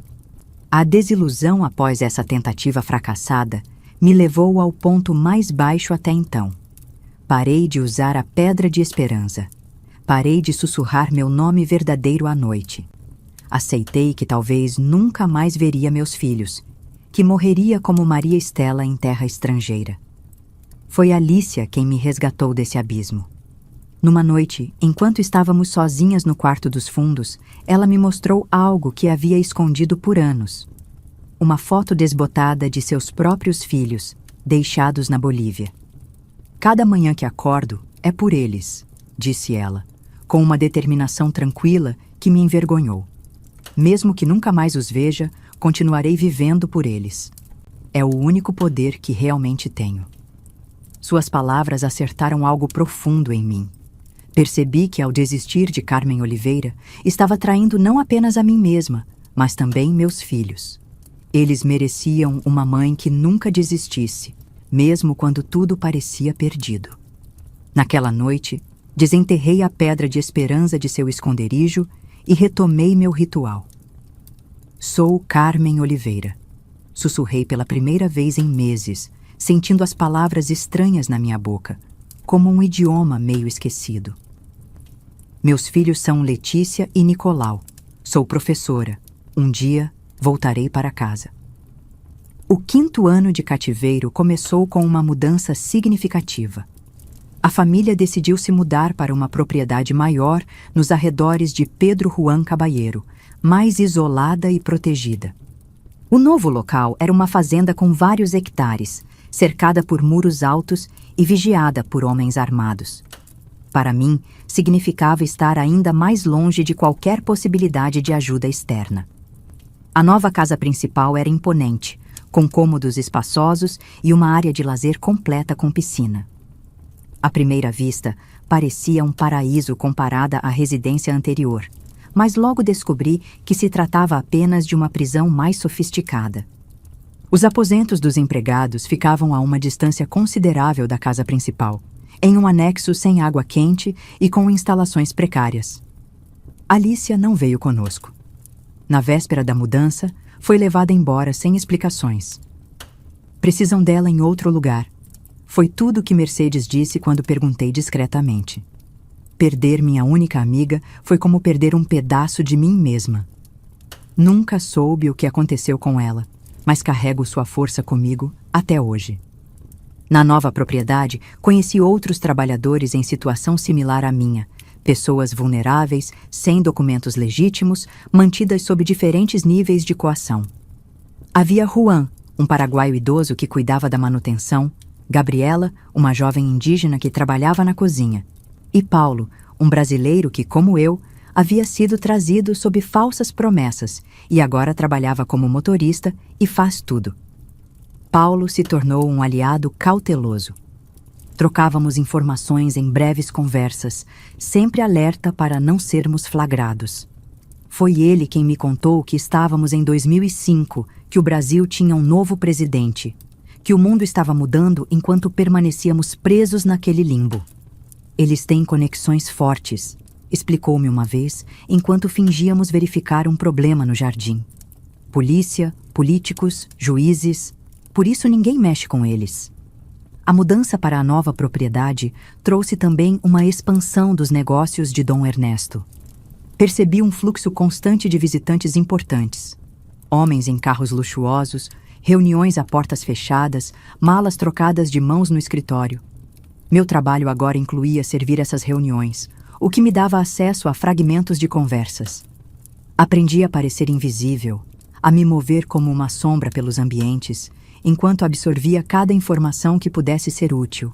A desilusão após essa tentativa fracassada me levou ao ponto mais baixo até então. Parei de usar a pedra de esperança. Parei de sussurrar meu nome verdadeiro à noite. Aceitei que talvez nunca mais veria meus filhos, que morreria como Maria Estela em terra estrangeira. Foi Alicia quem me resgatou desse abismo. Numa noite, enquanto estávamos sozinhas no quarto dos fundos, ela me mostrou algo que havia escondido por anos. Uma foto desbotada de seus próprios filhos, deixados na Bolívia. "Cada manhã que acordo é por eles", disse ela, com uma determinação tranquila que me envergonhou. Mesmo que nunca mais os veja, continuarei vivendo por eles. É o único poder que realmente tenho. Suas palavras acertaram algo profundo em mim. Percebi que, ao desistir de Carmen Oliveira, estava traindo não apenas a mim mesma, mas também meus filhos. Eles mereciam uma mãe que nunca desistisse, mesmo quando tudo parecia perdido. Naquela noite, desenterrei a pedra de esperança de seu esconderijo e retomei meu ritual. Sou Carmen Oliveira. Sussurrei pela primeira vez em meses, sentindo as palavras estranhas na minha boca, como um idioma meio esquecido. Meus filhos são Letícia e Nicolau. Sou professora. Um dia voltarei para casa. O 5º ano de cativeiro começou com uma mudança significativa. A família decidiu se mudar para uma propriedade maior nos arredores de Pedro Juan Caballero, mais isolada e protegida. O novo local era uma fazenda com vários hectares, cercada por muros altos e vigiada por homens armados. Para mim, significava estar ainda mais longe de qualquer possibilidade de ajuda externa. A nova casa principal era imponente, com cômodos espaçosos e uma área de lazer completa com piscina. À primeira vista, parecia um paraíso comparada à residência anterior, mas logo descobri que se tratava apenas de uma prisão mais sofisticada. Os aposentos dos empregados ficavam a uma distância considerável da casa principal, em um anexo sem água quente e com instalações precárias. Alicia não veio conosco. Na véspera da mudança, foi levada embora sem explicações. Precisam dela em outro lugar. Foi tudo o que Mercedes disse quando perguntei discretamente. Perder minha única amiga foi como perder um pedaço de mim mesma. Nunca soube o que aconteceu com ela, mas carrego sua força comigo até hoje. Na nova propriedade, conheci outros trabalhadores em situação similar à minha, pessoas vulneráveis, sem documentos legítimos, mantidas sob diferentes níveis de coação. Havia Juan, um paraguaio idoso que cuidava da manutenção, Gabriela, uma jovem indígena que trabalhava na cozinha, e Paulo, um brasileiro que, como eu, havia sido trazido sob falsas promessas e agora trabalhava como motorista e faz tudo. Paulo se tornou um aliado cauteloso. Trocávamos informações em breves conversas, sempre alerta para não sermos flagrados. Foi ele quem me contou que estávamos em 2005, que o Brasil tinha um novo presidente, que o mundo estava mudando enquanto permanecíamos presos naquele limbo. Eles têm conexões fortes, explicou-me uma vez, enquanto fingíamos verificar um problema no jardim. Polícia, políticos, juízes, por isso ninguém mexe com eles. A mudança para a nova propriedade trouxe também uma expansão dos negócios de Dom Ernesto. Percebi um fluxo constante de visitantes importantes. Homens em carros luxuosos, reuniões a portas fechadas, malas trocadas de mãos no escritório. Meu trabalho agora incluía servir essas reuniões, o que me dava acesso a fragmentos de conversas. Aprendi a parecer invisível, a me mover como uma sombra pelos ambientes, enquanto absorvia cada informação que pudesse ser útil.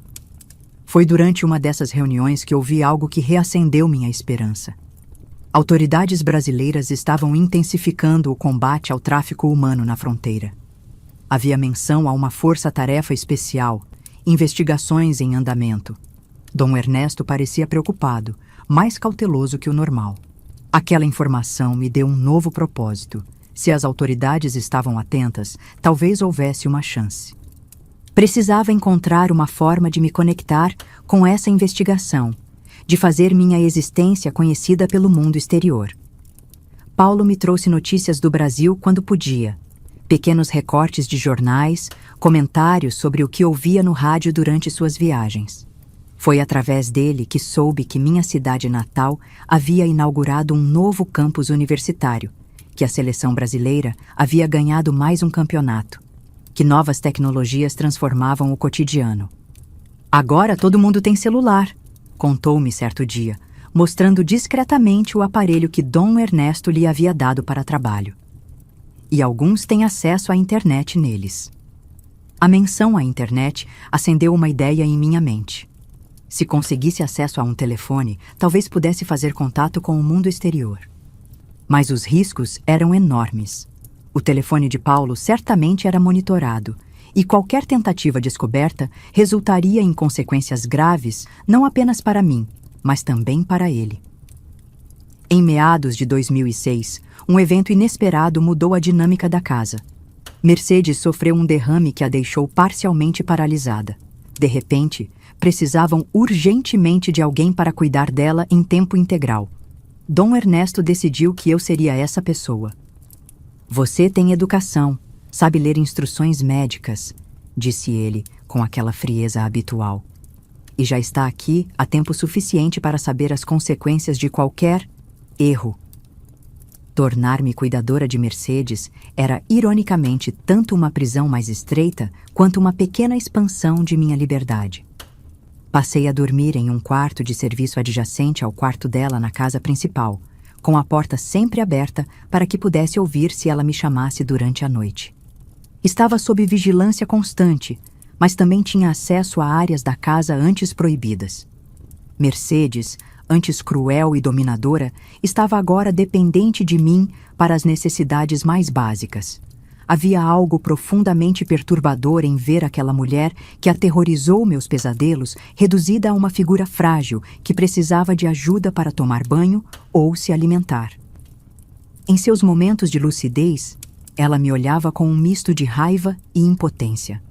Foi durante uma dessas reuniões que ouvi algo que reacendeu minha esperança. Autoridades brasileiras estavam intensificando o combate ao tráfico humano na fronteira. Havia menção a uma força-tarefa especial, investigações em andamento. Dom Ernesto parecia preocupado, mais cauteloso que o normal. Aquela informação me deu um novo propósito. Se as autoridades estavam atentas, talvez houvesse uma chance. Precisava encontrar uma forma de me conectar com essa investigação, de fazer minha existência conhecida pelo mundo exterior. Paulo me trouxe notícias do Brasil quando podia. Pequenos recortes de jornais, comentários sobre o que ouvia no rádio durante suas viagens. Foi através dele que soube que minha cidade natal havia inaugurado um novo campus universitário, que a seleção brasileira havia ganhado mais um campeonato, que novas tecnologias transformavam o cotidiano. Agora todo mundo tem celular, contou-me certo dia, mostrando discretamente o aparelho que Dom Ernesto lhe havia dado para trabalho. E alguns têm acesso à internet neles. A menção à internet acendeu uma ideia em minha mente. Se conseguisse acesso a um telefone, talvez pudesse fazer contato com o mundo exterior. Mas os riscos eram enormes. O telefone de Paulo certamente era monitorado, e qualquer tentativa descoberta resultaria em consequências graves não apenas para mim, mas também para ele. Em meados de 2006, um evento inesperado mudou a dinâmica da casa. Mercedes sofreu um derrame que a deixou parcialmente paralisada. De repente, precisavam urgentemente de alguém para cuidar dela em tempo integral. Dom Ernesto decidiu que eu seria essa pessoa. Você tem educação, sabe ler instruções médicas, disse ele com aquela frieza habitual. E já está aqui há tempo suficiente para saber as consequências de qualquer erro. Tornar-me cuidadora de Mercedes era, ironicamente, tanto uma prisão mais estreita quanto uma pequena expansão de minha liberdade. Passei a dormir em um quarto de serviço adjacente ao quarto dela na casa principal, com a porta sempre aberta para que pudesse ouvir se ela me chamasse durante a noite. Estava sob vigilância constante, mas também tinha acesso a áreas da casa antes proibidas. Mercedes, antes cruel e dominadora, estava agora dependente de mim para as necessidades mais básicas. Havia algo profundamente perturbador em ver aquela mulher que aterrorizou meus pesadelos, reduzida a uma figura frágil que precisava de ajuda para tomar banho ou se alimentar. Em seus momentos de lucidez, ela me olhava com um misto de raiva e impotência.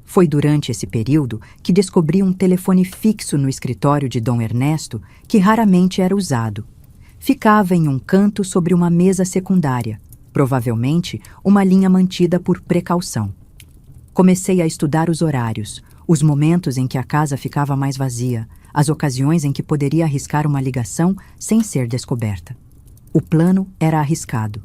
Foi durante esse período que descobri um telefone fixo no escritório de Dom Ernesto que raramente era usado. Ficava em um canto sobre uma mesa secundária, provavelmente uma linha mantida por precaução. Comecei a estudar os horários, os momentos em que a casa ficava mais vazia, as ocasiões em que poderia arriscar uma ligação sem ser descoberta. O plano era arriscado.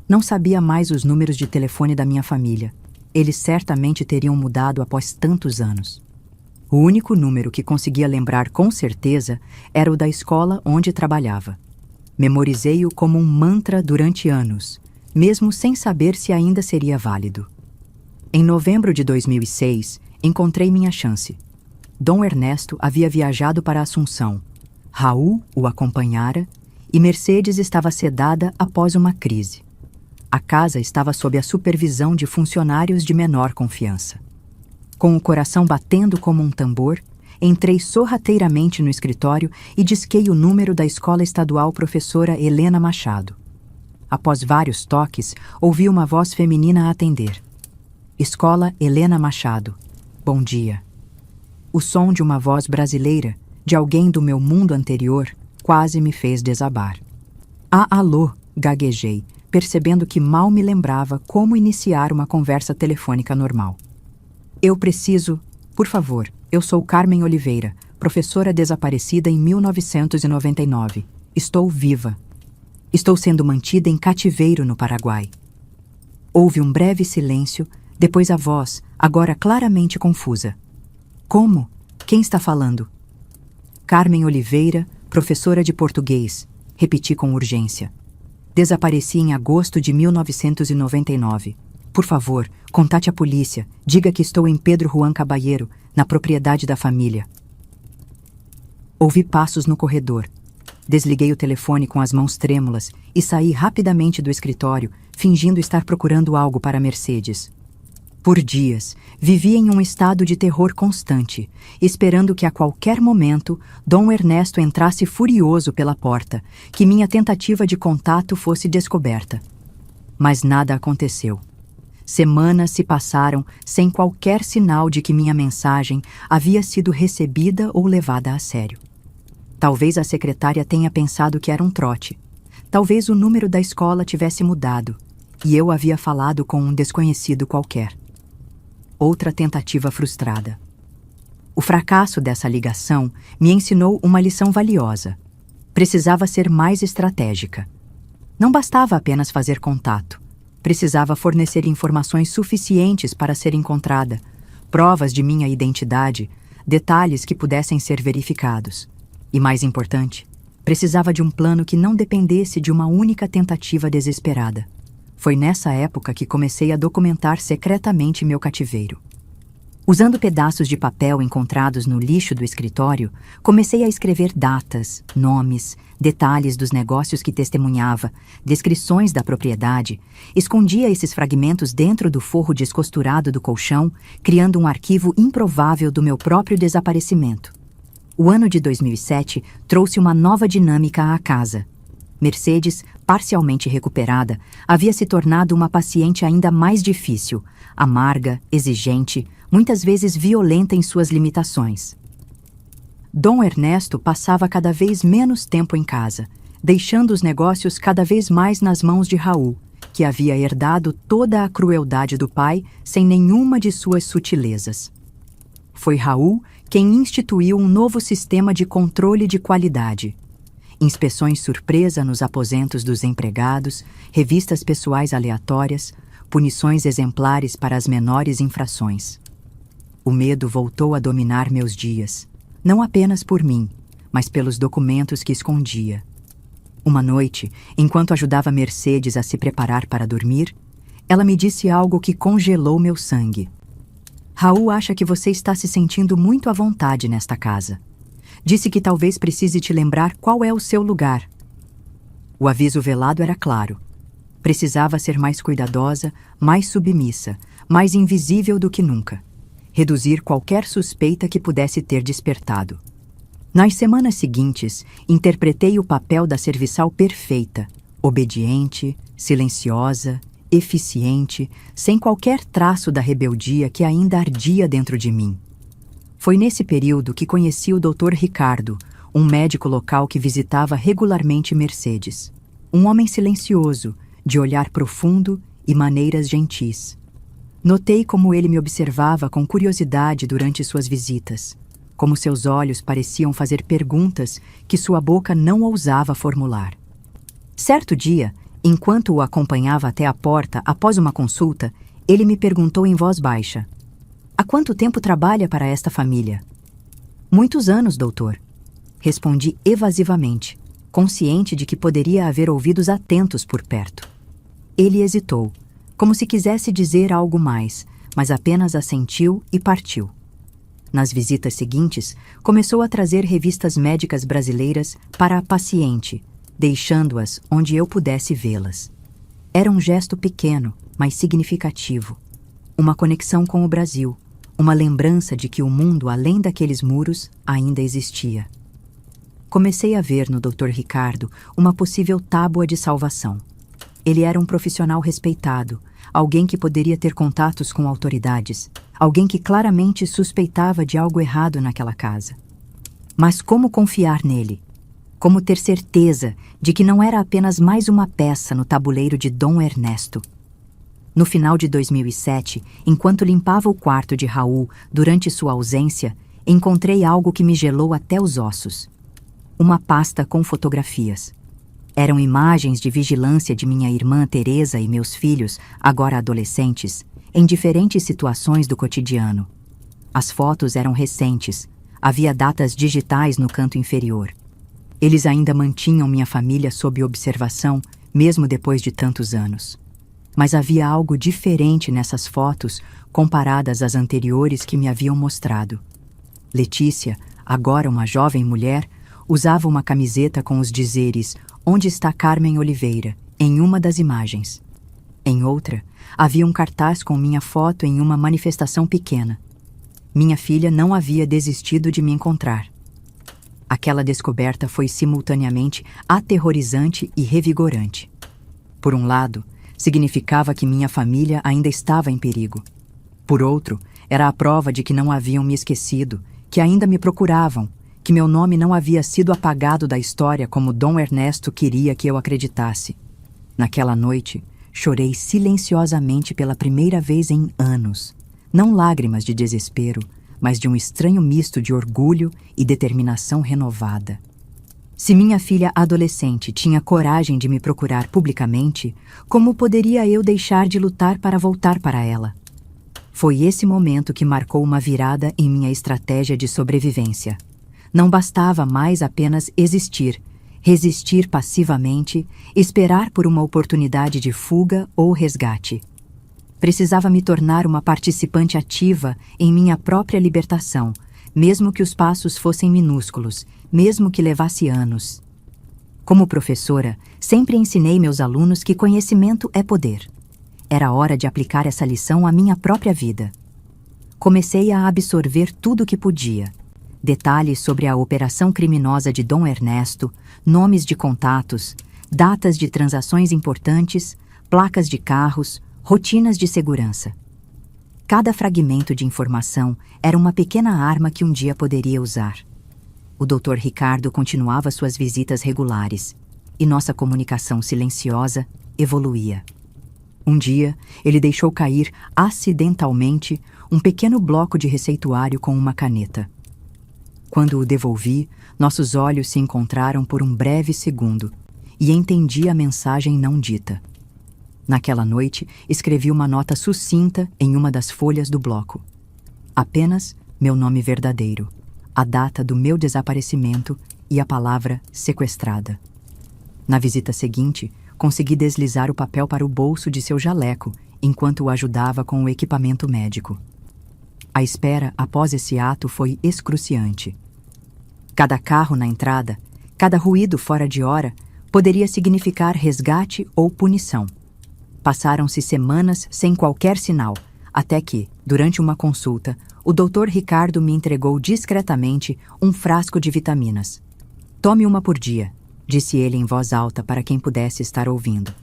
Não sabia mais os números de telefone da minha família. Eles certamente teriam mudado após tantos anos. O único número que conseguia lembrar com certeza era o da escola onde trabalhava. Memorizei-o como um mantra durante anos, mesmo sem saber se ainda seria válido. Em novembro de 2006, encontrei minha chance. Dom Ernesto havia viajado para Assunção. Raul o acompanhara e Mercedes estava sedada após uma crise. A casa estava sob a supervisão de funcionários de menor confiança. Com o coração batendo como um tambor, entrei sorrateiramente no escritório e disquei o número da Escola Estadual Professora Helena Machado. Após vários toques, ouvi uma voz feminina a atender. Escola Helena Machado. Bom dia. O som de uma voz brasileira, de alguém do meu mundo anterior, quase me fez desabar. Ah, alô, gaguejei, percebendo que mal me lembrava como iniciar uma conversa telefônica normal. Eu preciso... Por favor, eu sou Carmen Oliveira, professora desaparecida em 1999. Estou viva. Estou sendo mantida em cativeiro no Paraguai. Houve um breve silêncio, depois a voz, agora claramente confusa. Como? Quem está falando? Carmen Oliveira, professora de português, repeti com urgência. Desapareci em agosto de 1999. Por favor, contate a polícia. Diga que estou em Pedro Juan Caballero, na propriedade da família. Ouvi passos no corredor. Desliguei o telefone com as mãos trêmulas e saí rapidamente do escritório, fingindo estar procurando algo para Mercedes. Por dias, vivi em um estado de terror constante, esperando que a qualquer momento Dom Ernesto entrasse furioso pela porta, que minha tentativa de contato fosse descoberta. Mas nada aconteceu. Semanas se passaram sem qualquer sinal de que minha mensagem havia sido recebida ou levada a sério. Talvez a secretária tenha pensado que era um trote. Talvez o número da escola tivesse mudado, e eu havia falado com um desconhecido qualquer. Outra tentativa frustrada. O fracasso dessa ligação me ensinou uma lição valiosa. Precisava ser mais estratégica. Não bastava apenas fazer contato. Precisava fornecer informações suficientes para ser encontrada, provas de minha identidade, detalhes que pudessem ser verificados. E mais importante, precisava de um plano que não dependesse de uma única tentativa desesperada. Foi nessa época que comecei a documentar secretamente meu cativeiro. Usando pedaços de papel encontrados no lixo do escritório, comecei a escrever datas, nomes, detalhes dos negócios que testemunhava, descrições da propriedade. Escondia esses fragmentos dentro do forro descosturado do colchão, criando um arquivo improvável do meu próprio desaparecimento. O ano de 2007 trouxe uma nova dinâmica à casa. Mercedes, parcialmente recuperada, havia se tornado uma paciente ainda mais difícil, amarga, exigente, muitas vezes violenta em suas limitações. Dom Ernesto passava cada vez menos tempo em casa, deixando os negócios cada vez mais nas mãos de Raul, que havia herdado toda a crueldade do pai sem nenhuma de suas sutilezas. Foi Raul quem instituiu um novo sistema de controle de qualidade. Inspeções surpresa nos aposentos dos empregados, revistas pessoais aleatórias, punições exemplares para as menores infrações. O medo voltou a dominar meus dias, não apenas por mim, mas pelos documentos que escondia. Uma noite, enquanto ajudava Mercedes a se preparar para dormir, ela me disse algo que congelou meu sangue. Raul acha que você está se sentindo muito à vontade nesta casa. Disse que talvez precise te lembrar qual é o seu lugar. O aviso velado era claro. Precisava ser mais cuidadosa, mais submissa, mais invisível do que nunca. Reduzir qualquer suspeita que pudesse ter despertado. Nas semanas seguintes, interpretei o papel da serviçal perfeita, obediente, silenciosa, eficiente, sem qualquer traço da rebeldia que ainda ardia dentro de mim. Foi nesse período que conheci o Dr. Ricardo, um médico local que visitava regularmente Mercedes. Um homem silencioso, de olhar profundo e maneiras gentis. Notei como ele me observava com curiosidade durante suas visitas, como seus olhos pareciam fazer perguntas que sua boca não ousava formular. Certo dia, enquanto o acompanhava até a porta após uma consulta, ele me perguntou em voz baixa: "Há quanto tempo trabalha para esta família?" "Muitos anos, doutor." Respondi evasivamente, consciente de que poderia haver ouvidos atentos por perto. Ele hesitou, como se quisesse dizer algo mais, mas apenas assentiu e partiu. Nas visitas seguintes, começou a trazer revistas médicas brasileiras para a paciente, deixando-as onde eu pudesse vê-las. Era um gesto pequeno, mas significativo. Uma conexão com o Brasil, uma lembrança de que o mundo além daqueles muros ainda existia. Comecei a ver no Dr. Ricardo uma possível tábua de salvação. Ele era um profissional respeitado, alguém que poderia ter contatos com autoridades, alguém que claramente suspeitava de algo errado naquela casa. Mas como confiar nele? Como ter certeza de que não era apenas mais uma peça no tabuleiro de Dom Ernesto? No final de 2007, enquanto limpava o quarto de Raul durante sua ausência, encontrei algo que me gelou até os ossos. Uma pasta com fotografias. Eram imagens de vigilância de minha irmã Teresa e meus filhos, agora adolescentes, em diferentes situações do cotidiano. As fotos eram recentes, havia datas digitais no canto inferior. Eles ainda mantinham minha família sob observação, mesmo depois de tantos anos. Mas havia algo diferente nessas fotos comparadas às anteriores que me haviam mostrado. Letícia, agora uma jovem mulher, usava uma camiseta com os dizeres "Onde está Carmen Oliveira?" em uma das imagens. Em outra, havia um cartaz com minha foto em uma manifestação pequena. Minha filha não havia desistido de me encontrar. Aquela descoberta foi simultaneamente aterrorizante e revigorante. Por um lado, significava que minha família ainda estava em perigo. Por outro, era a prova de que não haviam me esquecido, que ainda me procuravam, que meu nome não havia sido apagado da história como Dom Ernesto queria que eu acreditasse. Naquela noite, chorei silenciosamente pela primeira vez em anos. Não lágrimas de desespero, mas de um estranho misto de orgulho e determinação renovada. Se minha filha adolescente tinha coragem de me procurar publicamente, como poderia eu deixar de lutar para voltar para ela? Foi esse momento que marcou uma virada em minha estratégia de sobrevivência. Não bastava mais apenas existir, resistir passivamente, esperar por uma oportunidade de fuga ou resgate. Precisava me tornar uma participante ativa em minha própria libertação, mesmo que os passos fossem minúsculos, mesmo que levasse anos. Como professora, sempre ensinei meus alunos que conhecimento é poder. Era hora de aplicar essa lição à minha própria vida. Comecei a absorver tudo o que podia. Detalhes sobre a operação criminosa de Dom Ernesto, nomes de contatos, datas de transações importantes, placas de carros, rotinas de segurança. Cada fragmento de informação era uma pequena arma que um dia poderia usar. O Dr. Ricardo continuava suas visitas regulares, e nossa comunicação silenciosa evoluía. Um dia, ele deixou cair, acidentalmente, um pequeno bloco de receituário com uma caneta. Quando o devolvi, nossos olhos se encontraram por um breve segundo, e entendi a mensagem não dita. Naquela noite, escrevi uma nota sucinta em uma das folhas do bloco. Apenas meu nome verdadeiro, a data do meu desaparecimento e a palavra sequestrada. Na visita seguinte, consegui deslizar o papel para o bolso de seu jaleco, enquanto o ajudava com o equipamento médico. A espera após esse ato foi excruciante. Cada carro na entrada, cada ruído fora de hora, poderia significar resgate ou punição. Passaram-se semanas sem qualquer sinal, até que, durante uma consulta, o Dr. Ricardo me entregou discretamente um frasco de vitaminas. "Tome uma por dia", disse ele em voz alta para quem pudesse estar ouvindo.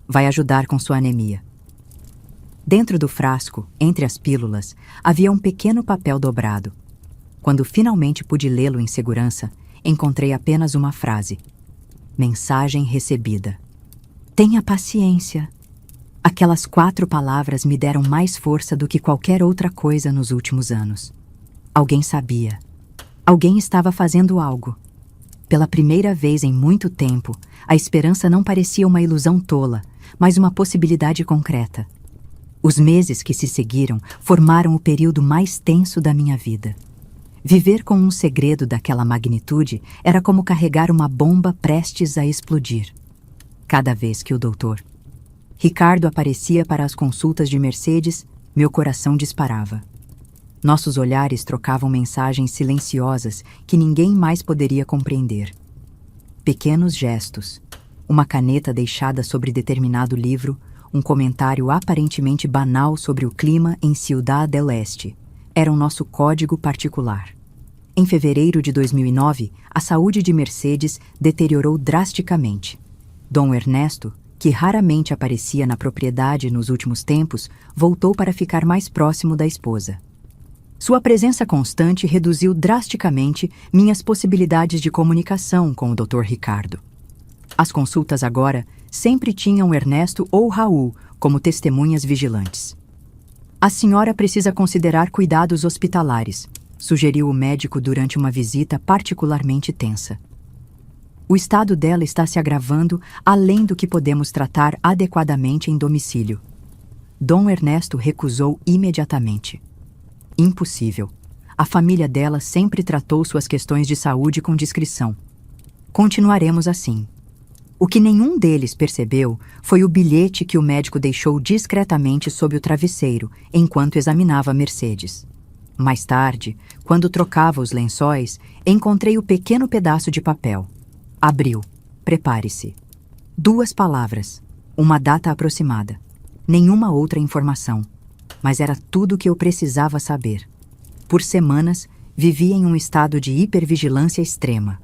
"Vai ajudar com sua anemia." Dentro do frasco, entre as pílulas, havia um pequeno papel dobrado. Quando finalmente pude lê-lo em segurança, encontrei apenas uma frase: "Mensagem recebida." "Tenha paciência." Aquelas 4 palavras me deram mais força do que qualquer outra coisa nos últimos anos. Alguém sabia. Alguém estava fazendo algo. Pela primeira vez em muito tempo, a esperança não parecia uma ilusão tola, mas uma possibilidade concreta. Os meses que se seguiram formaram o período mais tenso da minha vida. Viver com um segredo daquela magnitude era como carregar uma bomba prestes a explodir. Cada vez que o Dr. Ricardo aparecia para as consultas de Mercedes, meu coração disparava. Nossos olhares trocavam mensagens silenciosas que ninguém mais poderia compreender. Pequenos gestos, uma caneta deixada sobre determinado livro, um comentário aparentemente banal sobre o clima em Ciudad del Este, eram nosso código particular. Em fevereiro de 2009, a saúde de Mercedes deteriorou drasticamente. Dom Ernesto, que raramente aparecia na propriedade nos últimos tempos, voltou para ficar mais próximo da esposa. Sua presença constante reduziu drasticamente minhas possibilidades de comunicação com o Dr. Ricardo. As consultas agora sempre tinham Ernesto ou Raul como testemunhas vigilantes. "A senhora precisa considerar cuidados hospitalares", sugeriu o médico durante uma visita particularmente tensa. "O estado dela está se agravando além do que podemos tratar adequadamente em domicílio." Dom Ernesto recusou imediatamente. Impossível. A família dela sempre tratou suas questões de saúde com discrição. Continuaremos assim. O que nenhum deles percebeu foi o bilhete que o médico deixou discretamente sob o travesseiro enquanto examinava Mercedes. Mais tarde, quando trocava os lençóis, encontrei o pequeno pedaço de papel. Abriu. Prepare-se. 2 palavras. Uma data aproximada. Nenhuma outra informação. Mas era tudo o que eu precisava saber. Por semanas, vivi em um estado de hipervigilância extrema.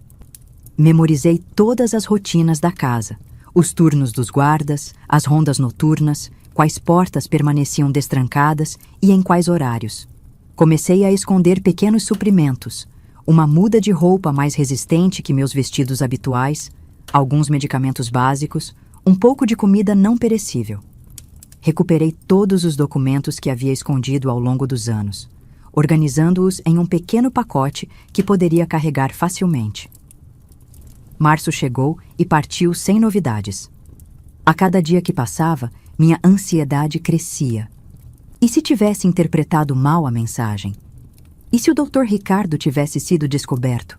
Memorizei todas as rotinas da casa, os turnos dos guardas, as rondas noturnas, quais portas permaneciam destrancadas e em quais horários. Comecei a esconder pequenos suprimentos, uma muda de roupa mais resistente que meus vestidos habituais, alguns medicamentos básicos, um pouco de comida não perecível. Recuperei todos os documentos que havia escondido ao longo dos anos, organizando-os em um pequeno pacote que poderia carregar facilmente. Março chegou e partiu sem novidades. A cada dia que passava, minha ansiedade crescia. E se tivesse interpretado mal a mensagem? E se o Dr. Ricardo tivesse sido descoberto?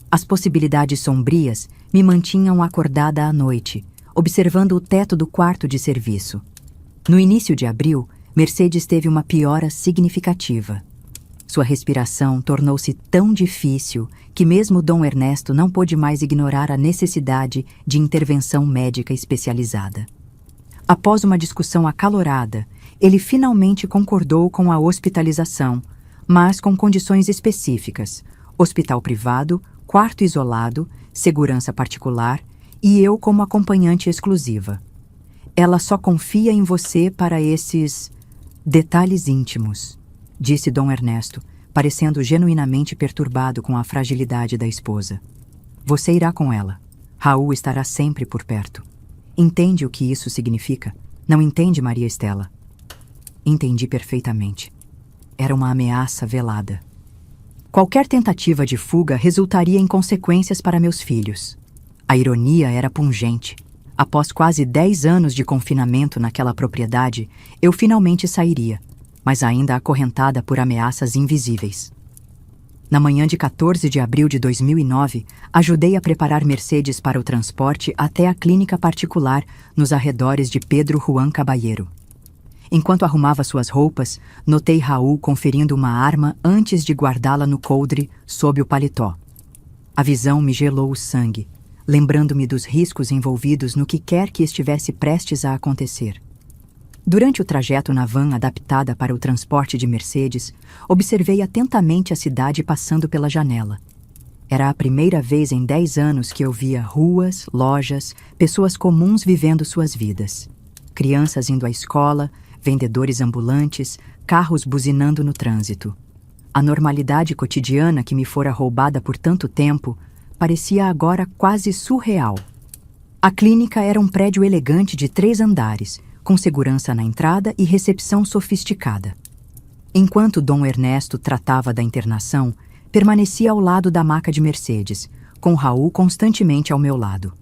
As possibilidades sombrias me mantinham acordada à noite, observando o teto do quarto de serviço. No início de abril, Mercedes teve uma piora significativa. Sua respiração tornou-se tão difícil que mesmo Dom Ernesto não pôde mais ignorar a necessidade de intervenção médica especializada. Após uma discussão acalorada, ele finalmente concordou com a hospitalização, mas com condições específicas: hospital privado, quarto isolado, segurança particular e eu como acompanhante exclusiva. Ela só confia em você para esses detalhes íntimos, disse Dom Ernesto, parecendo genuinamente perturbado com a fragilidade da esposa. Você irá com ela. Raul estará sempre por perto. Entende o que isso significa? Não entende, Maria Estela? Entendi perfeitamente. Era uma ameaça velada. Qualquer tentativa de fuga resultaria em consequências para meus filhos. A ironia era pungente. Após quase 10 anos de confinamento naquela propriedade, eu finalmente sairia, mas ainda acorrentada por ameaças invisíveis. Na manhã de 14 de abril de 2009, ajudei a preparar Mercedes para o transporte até a clínica particular nos arredores de Pedro Juan Caballero. Enquanto arrumava suas roupas, notei Raul conferindo uma arma antes de guardá-la no coldre sob o paletó. A visão me gelou o sangue, lembrando-me dos riscos envolvidos no que quer que estivesse prestes a acontecer. Durante o trajeto na van adaptada para o transporte de Mercedes, observei atentamente a cidade passando pela janela. Era a primeira vez em 10 anos que eu via ruas, lojas, pessoas comuns vivendo suas vidas. Crianças indo à escola, vendedores ambulantes, carros buzinando no trânsito. A normalidade cotidiana que me fora roubada por tanto tempo parecia agora quase surreal. A clínica era um prédio elegante de 3 andares, com segurança na entrada e recepção sofisticada. Enquanto Dom Ernesto tratava da internação, permanecia ao lado da maca de Mercedes, com Raul constantemente ao meu lado.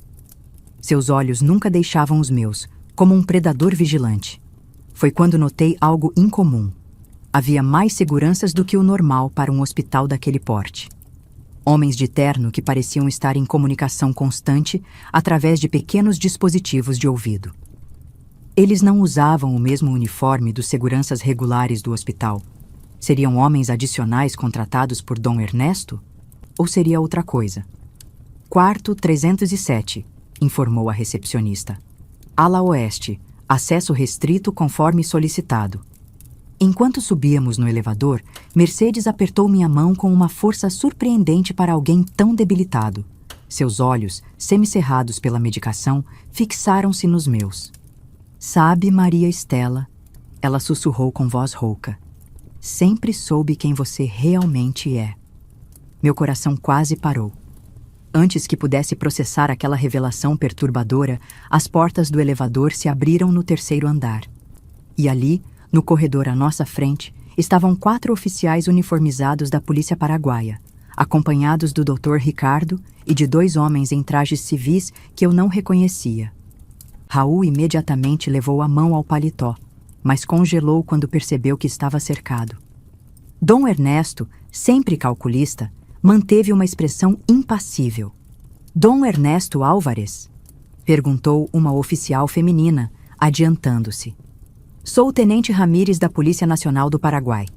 Seus olhos nunca deixavam os meus, como um predador vigilante. Foi quando notei algo incomum. Havia mais seguranças do que o normal para um hospital daquele porte. Homens de terno que pareciam estar em comunicação constante através de pequenos dispositivos de ouvido. Eles não usavam o mesmo uniforme dos seguranças regulares do hospital. Seriam homens adicionais contratados por Dom Ernesto? Ou seria outra coisa? Quarto 307, informou a recepcionista. Ala oeste, acesso restrito conforme solicitado. Enquanto subíamos no elevador, Mercedes apertou minha mão com uma força surpreendente para alguém tão debilitado. Seus olhos, semicerrados pela medicação, fixaram-se nos meus. Sabe, Maria Estela, ela sussurrou com voz rouca. Sempre soube quem você realmente é. Meu coração quase parou. Antes que pudesse processar aquela revelação perturbadora, as portas do elevador se abriram no 3º andar. E ali, no corredor à nossa frente, estavam 4 oficiais uniformizados da polícia paraguaia, acompanhados do Dr. Ricardo e de 2 homens em trajes civis que eu não reconhecia. Raul imediatamente levou a mão ao paletó, mas congelou quando percebeu que estava cercado. Dom Ernesto, sempre calculista, manteve uma expressão impassível. Dom Ernesto Álvares? Perguntou uma oficial feminina, adiantando-se. Sou o tenente Ramírez da Polícia Nacional do Paraguai.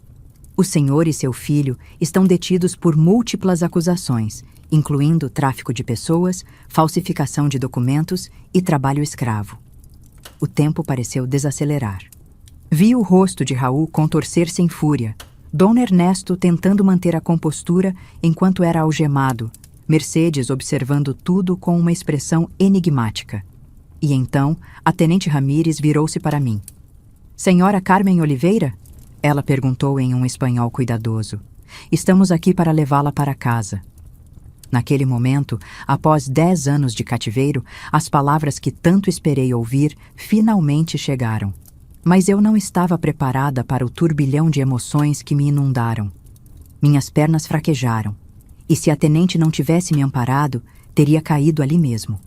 O senhor e seu filho estão detidos por múltiplas acusações, incluindo tráfico de pessoas, falsificação de documentos e trabalho escravo. O tempo pareceu desacelerar. Vi o rosto de Raul contorcer-se em fúria, Dom Ernesto tentando manter a compostura enquanto era algemado, Mercedes observando tudo com uma expressão enigmática. E então, a tenente Ramírez virou-se para mim. Senhora Carmen Oliveira? Ela perguntou em um espanhol cuidadoso. Estamos aqui para levá-la para casa. Naquele momento, após 10 anos de cativeiro, as palavras que tanto esperei ouvir finalmente chegaram. Mas eu não estava preparada para o turbilhão de emoções que me inundaram. Minhas pernas fraquejaram, e se a tenente não tivesse me amparado, teria caído ali mesmo.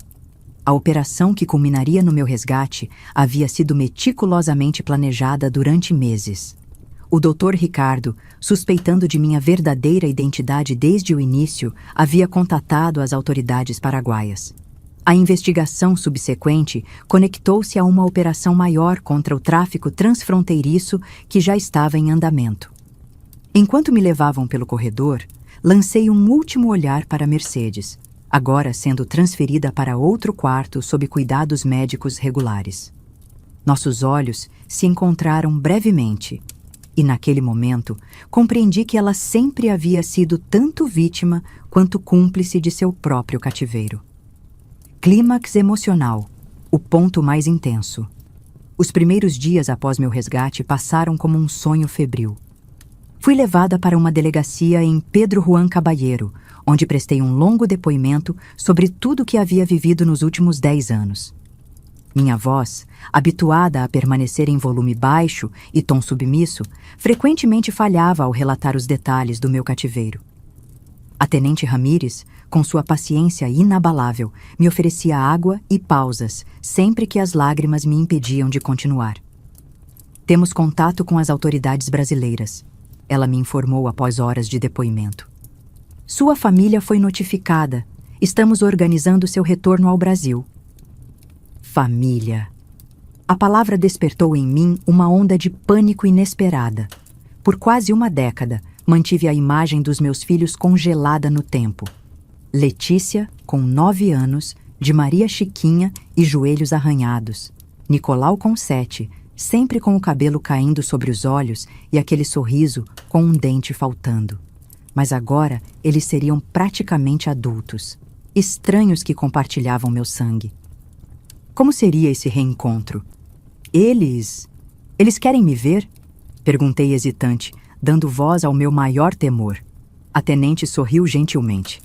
A operação que culminaria no meu resgate havia sido meticulosamente planejada durante meses. O Dr. Ricardo, suspeitando de minha verdadeira identidade desde o início, havia contatado as autoridades paraguaias. A investigação subsequente conectou-se a uma operação maior contra o tráfico transfronteiriço que já estava em andamento. Enquanto me levavam pelo corredor, lancei um último olhar para Mercedes, agora sendo transferida para outro quarto sob cuidados médicos regulares. Nossos olhos se encontraram brevemente, e naquele momento compreendi que ela sempre havia sido tanto vítima quanto cúmplice de seu próprio cativeiro. Clímax emocional, o ponto mais intenso. Os primeiros dias após meu resgate passaram como um sonho febril. Fui levada para uma delegacia em Pedro Juan Caballero, onde prestei um longo depoimento sobre tudo o que havia vivido nos últimos 10 anos. Minha voz, habituada a permanecer em volume baixo e tom submisso, frequentemente falhava ao relatar os detalhes do meu cativeiro. A tenente Ramírez, com sua paciência inabalável, me oferecia água e pausas sempre que as lágrimas me impediam de continuar. Temos contato com as autoridades brasileiras, ela me informou após horas de depoimento. Sua família foi notificada. Estamos organizando seu retorno ao Brasil. Família. A palavra despertou em mim uma onda de pânico inesperada. Por quase uma década, mantive a imagem dos meus filhos congelada no tempo. Letícia, com 9 anos, de Maria Chiquinha e joelhos arranhados. Nicolau, com 7, sempre com o cabelo caindo sobre os olhos e aquele sorriso com um dente faltando. Mas agora eles seriam praticamente adultos, estranhos que compartilhavam meu sangue. Como seria esse reencontro? Eles querem me ver? Perguntei hesitante, dando voz ao meu maior temor. A tenente sorriu gentilmente.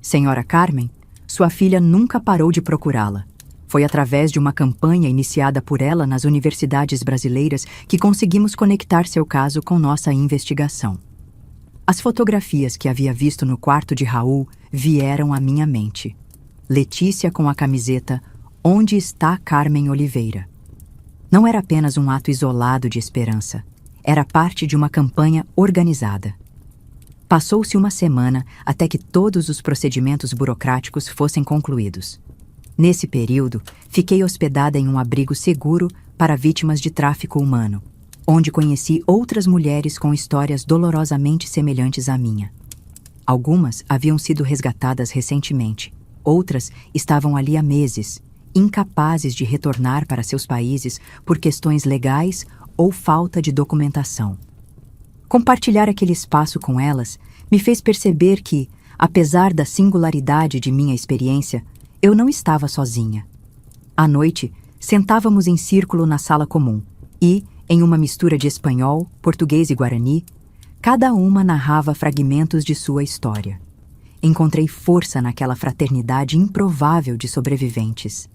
Senhora Carmen, sua filha nunca parou de procurá-la. Foi através de uma campanha iniciada por ela nas universidades brasileiras que conseguimos conectar seu caso com nossa investigação. As fotografias que havia visto no quarto de Raul vieram à minha mente. Letícia com a camiseta "Onde está Carmen Oliveira?". Não era apenas um ato isolado de esperança. Era parte de uma campanha organizada. Passou-se uma semana até que todos os procedimentos burocráticos fossem concluídos. Nesse período, fiquei hospedada em um abrigo seguro para vítimas de tráfico humano, onde conheci outras mulheres com histórias dolorosamente semelhantes à minha. Algumas haviam sido resgatadas recentemente, outras estavam ali há meses, incapazes de retornar para seus países por questões legais ou falta de documentação. Compartilhar aquele espaço com elas me fez perceber que, apesar da singularidade de minha experiência, eu não estava sozinha. À noite, sentávamos em círculo na sala comum e, em uma mistura de espanhol, português e guarani, cada uma narrava fragmentos de sua história. Encontrei força naquela fraternidade improvável de sobreviventes.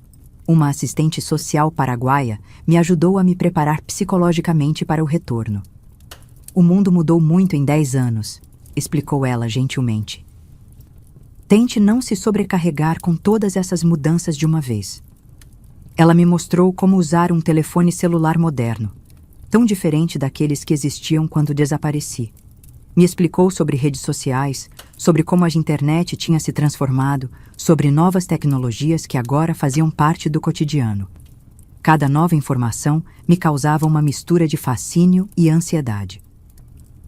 Uma assistente social paraguaia me ajudou a me preparar psicologicamente para o retorno. O mundo mudou muito em 10 anos, explicou ela gentilmente. Tente não se sobrecarregar com todas essas mudanças de uma vez. Ela me mostrou como usar um telefone celular moderno, tão diferente daqueles que existiam quando desapareci. Me explicou sobre redes sociais, sobre como a internet tinha se transformado, sobre novas tecnologias que agora faziam parte do cotidiano. Cada nova informação me causava uma mistura de fascínio e ansiedade.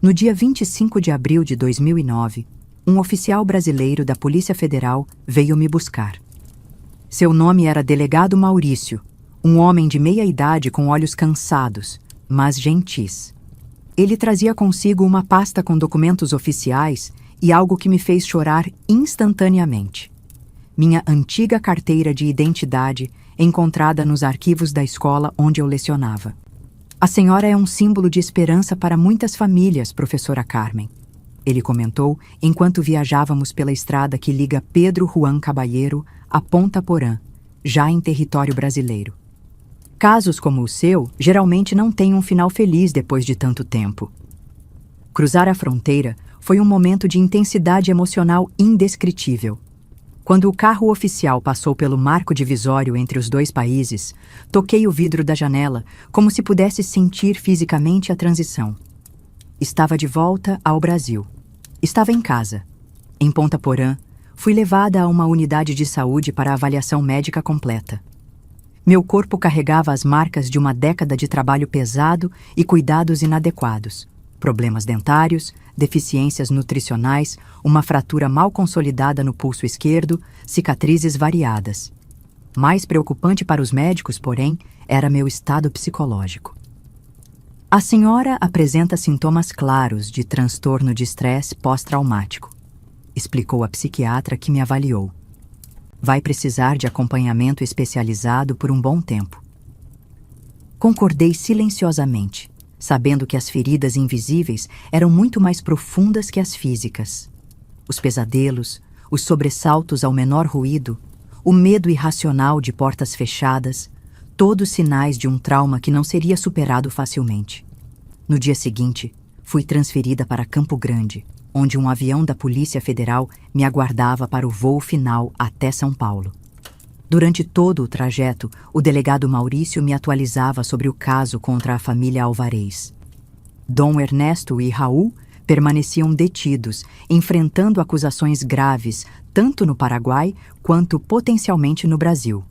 No dia 25 de abril de 2009, um oficial brasileiro da Polícia Federal veio me buscar. Seu nome era Delegado Maurício, um homem de meia idade com olhos cansados, mas gentis. Ele trazia consigo uma pasta com documentos oficiais e algo que me fez chorar instantaneamente. Minha antiga carteira de identidade, encontrada nos arquivos da escola onde eu lecionava. A senhora é um símbolo de esperança para muitas famílias, professora Carmen, ele comentou enquanto viajávamos pela estrada que liga Pedro Juan Caballero a Ponta Porã, já em território brasileiro. Casos como o seu geralmente não têm um final feliz depois de tanto tempo. Cruzar a fronteira foi um momento de intensidade emocional indescritível. Quando o carro oficial passou pelo marco divisório entre os dois países, toquei o vidro da janela como se pudesse sentir fisicamente a transição. Estava de volta ao Brasil. Estava em casa, em Ponta Porã, fui levada a uma unidade de saúde para avaliação médica completa. Meu corpo carregava as marcas de uma década de trabalho pesado e cuidados inadequados. Problemas dentários, deficiências nutricionais, uma fratura mal consolidada no pulso esquerdo, cicatrizes variadas. Mais preocupante para os médicos, porém, era meu estado psicológico. A senhora apresenta sintomas claros de transtorno de estresse pós-traumático, explicou a psiquiatra que me avaliou. Vai precisar de acompanhamento especializado por um bom tempo. Concordei silenciosamente, sabendo que as feridas invisíveis eram muito mais profundas que as físicas. Os pesadelos, os sobressaltos ao menor ruído, o medo irracional de portas fechadas, todos sinais de um trauma que não seria superado facilmente. No dia seguinte, fui transferida para Campo Grande, onde um avião da Polícia Federal me aguardava para o voo final até São Paulo. Durante todo o trajeto, o delegado Maurício me atualizava sobre o caso contra a família Alvarez. Dom Ernesto e Raul permaneciam detidos, enfrentando acusações graves, tanto no Paraguai quanto potencialmente no Brasil.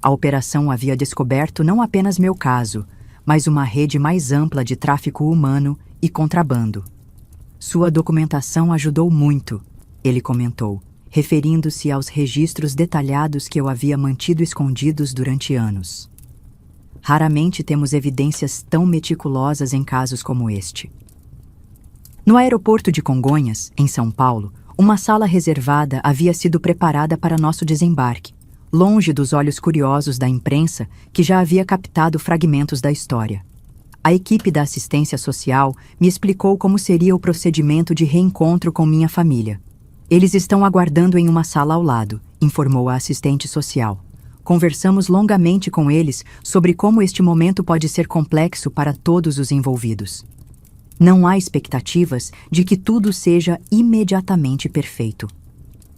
A operação havia descoberto não apenas meu caso, mas uma rede mais ampla de tráfico humano e contrabando. Sua documentação ajudou muito, ele comentou, referindo-se aos registros detalhados que eu havia mantido escondidos durante anos. Raramente temos evidências tão meticulosas em casos como este. No aeroporto de Congonhas, em São Paulo, uma sala reservada havia sido preparada para nosso desembarque, longe dos olhos curiosos da imprensa que já havia captado fragmentos da história. A equipe da assistência social me explicou como seria o procedimento de reencontro com minha família. Eles estão aguardando em uma sala ao lado, informou a assistente social. Conversamos longamente com eles sobre como este momento pode ser complexo para todos os envolvidos. Não há expectativas de que tudo seja imediatamente perfeito.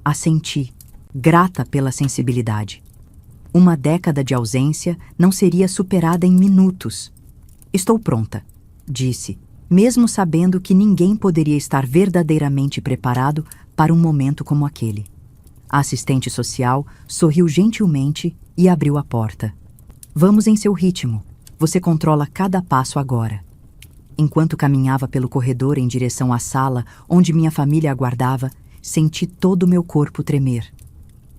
Assenti, grata pela sensibilidade. Uma década de ausência não seria superada em minutos. Estou pronta, disse, mesmo sabendo que ninguém poderia estar verdadeiramente preparado para um momento como aquele. A assistente social sorriu gentilmente e abriu a porta. Vamos em seu ritmo. Você controla cada passo agora. Enquanto caminhava pelo corredor em direção à sala onde minha família aguardava, senti todo o meu corpo tremer.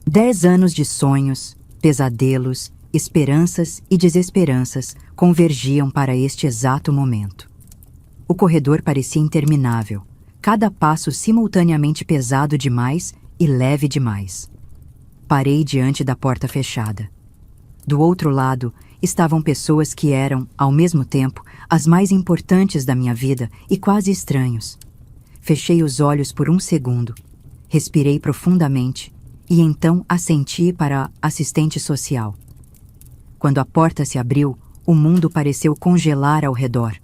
10 anos de sonhos, pesadelos, esperanças e desesperanças convergiam para este exato momento. O corredor parecia interminável, cada passo simultaneamente pesado demais e leve demais. Parei diante da porta fechada. Do outro lado estavam pessoas que eram, ao mesmo tempo, as mais importantes da minha vida e quase estranhos. Fechei os olhos por um segundo, respirei profundamente e então assenti para a assistente social. Quando a porta se abriu, o mundo pareceu congelar ao redor.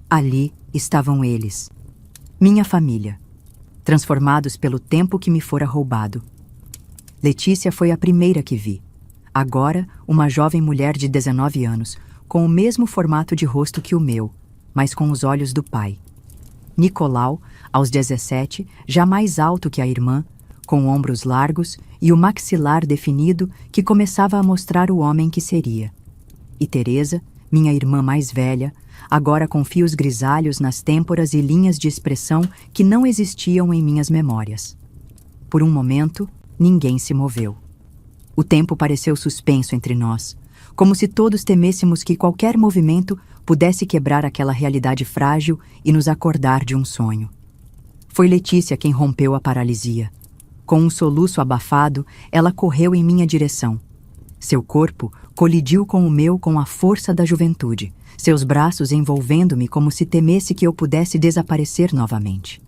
Ali estavam eles. Minha família, transformados pelo tempo que me fora roubado. Letícia foi a primeira que vi. Agora, uma jovem mulher de 19 anos, com o mesmo formato de rosto que o meu, mas com os olhos do pai. Nicolau, aos 17, já mais alto que a irmã, com ombros largos e o maxilar definido que começava a mostrar o homem que seria. E Teresa, minha irmã mais velha, agora com fios grisalhos nas têmporas e linhas de expressão que não existiam em minhas memórias. Por um momento, ninguém se moveu. O tempo pareceu suspenso entre nós, como se todos temêssemos que qualquer movimento pudesse quebrar aquela realidade frágil e nos acordar de um sonho. Foi Letícia quem rompeu a paralisia. Com um soluço abafado, ela correu em minha direção. Seu corpo colidiu com o meu com a força da juventude, seus braços envolvendo-me como se temesse que eu pudesse desaparecer novamente.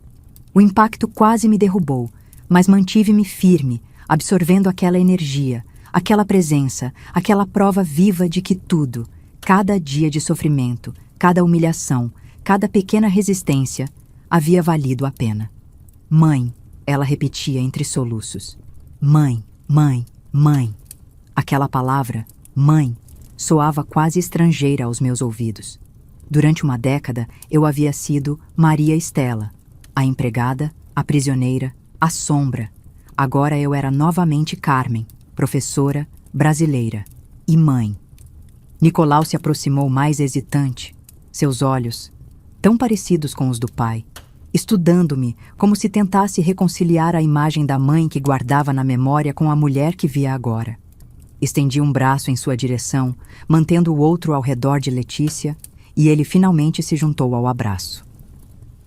O impacto quase me derrubou, mas mantive-me firme, absorvendo aquela energia, aquela presença, aquela prova viva de que tudo, cada dia de sofrimento, cada humilhação, cada pequena resistência, havia valido a pena. Mãe, ela repetia entre soluços. Mãe, mãe, mãe. Aquela palavra, mãe, soava quase estrangeira aos meus ouvidos. Durante uma década, eu havia sido Maria Estela, a empregada, a prisioneira, a sombra, Agora eu era novamente Carmen, professora, brasileira e mãe. Nicolau se aproximou mais hesitante, seus olhos, tão parecidos com os do pai, estudando-me como se tentasse reconciliar a imagem da mãe que guardava na memória com a mulher que via agora. Estendi um braço em sua direção, mantendo o outro ao redor de Letícia, e ele finalmente se juntou ao abraço.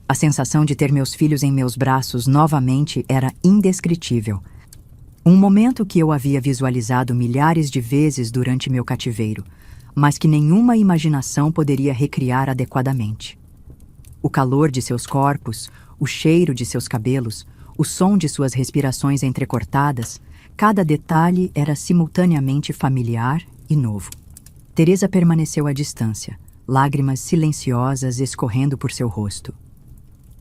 A sensação de ter meus filhos em meus braços novamente era indescritível. Um momento que eu havia visualizado milhares de vezes durante meu cativeiro, mas que nenhuma imaginação poderia recriar adequadamente. O calor de seus corpos, o cheiro de seus cabelos, o som de suas respirações entrecortadas, cada detalhe era simultaneamente familiar e novo. Teresa permaneceu à distância, lágrimas silenciosas escorrendo por seu rosto.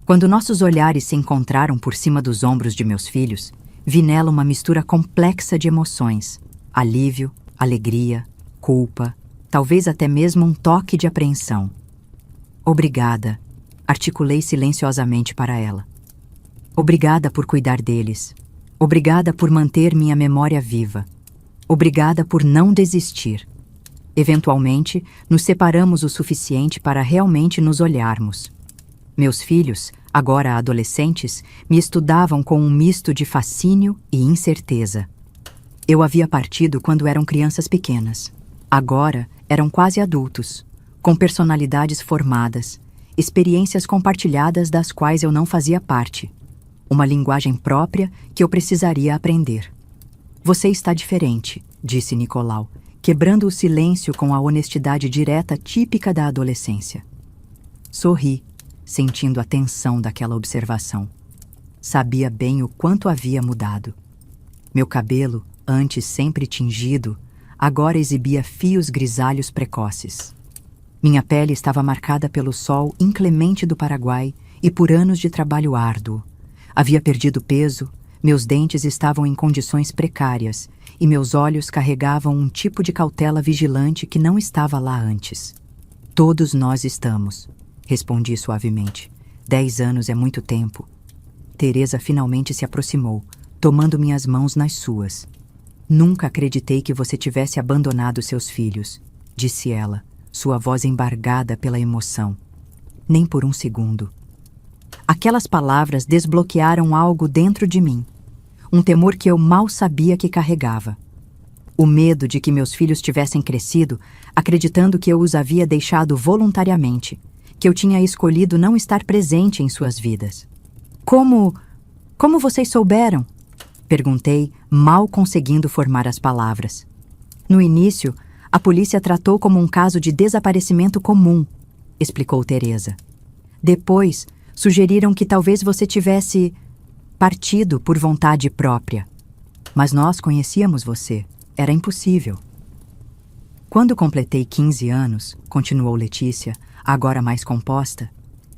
Quando nossos olhares se encontraram por cima dos ombros de meus filhos, vi nela uma mistura complexa de emoções: alívio, alegria, culpa, talvez até mesmo um toque de apreensão. Obrigada, articulei silenciosamente para ela. Obrigada por cuidar deles. Obrigada por manter minha memória viva. Obrigada por não desistir. Eventualmente, nos separamos o suficiente para realmente nos olharmos. Meus filhos, agora adolescentes, me estudavam com um misto de fascínio e incerteza. Eu havia partido quando eram crianças pequenas. Agora eram quase adultos, com personalidades formadas, experiências compartilhadas das quais eu não fazia parte. Uma linguagem própria que eu precisaria aprender. Você está diferente, disse Nicolau, quebrando o silêncio com a honestidade direta típica da adolescência. Sorri, sentindo a tensão daquela observação. Sabia bem o quanto havia mudado. Meu cabelo, antes sempre tingido, agora exibia fios grisalhos precoces. Minha pele estava marcada pelo sol inclemente do Paraguai e por anos de trabalho árduo. Havia perdido peso, meus dentes estavam em condições precárias e meus olhos carregavam um tipo de cautela vigilante que não estava lá antes. Todos nós estamos, respondi suavemente. 10 anos é muito tempo. Teresa finalmente se aproximou, tomando minhas mãos nas suas. Nunca acreditei que você tivesse abandonado seus filhos, disse ela, sua voz embargada pela emoção. Nem por um segundo. Aquelas palavras desbloquearam algo dentro de mim. Um temor que eu mal sabia que carregava. O medo de que meus filhos tivessem crescido, acreditando que eu os havia deixado voluntariamente, que eu tinha escolhido não estar presente em suas vidas. Como vocês souberam? Perguntei, mal conseguindo formar as palavras. No início, a polícia tratou como um caso de desaparecimento comum, explicou Teresa. Depois, sugeriram que talvez você tivesse partido por vontade própria. Mas nós conhecíamos você. Era impossível. Quando completei 15 anos, continuou Letícia, agora mais composta,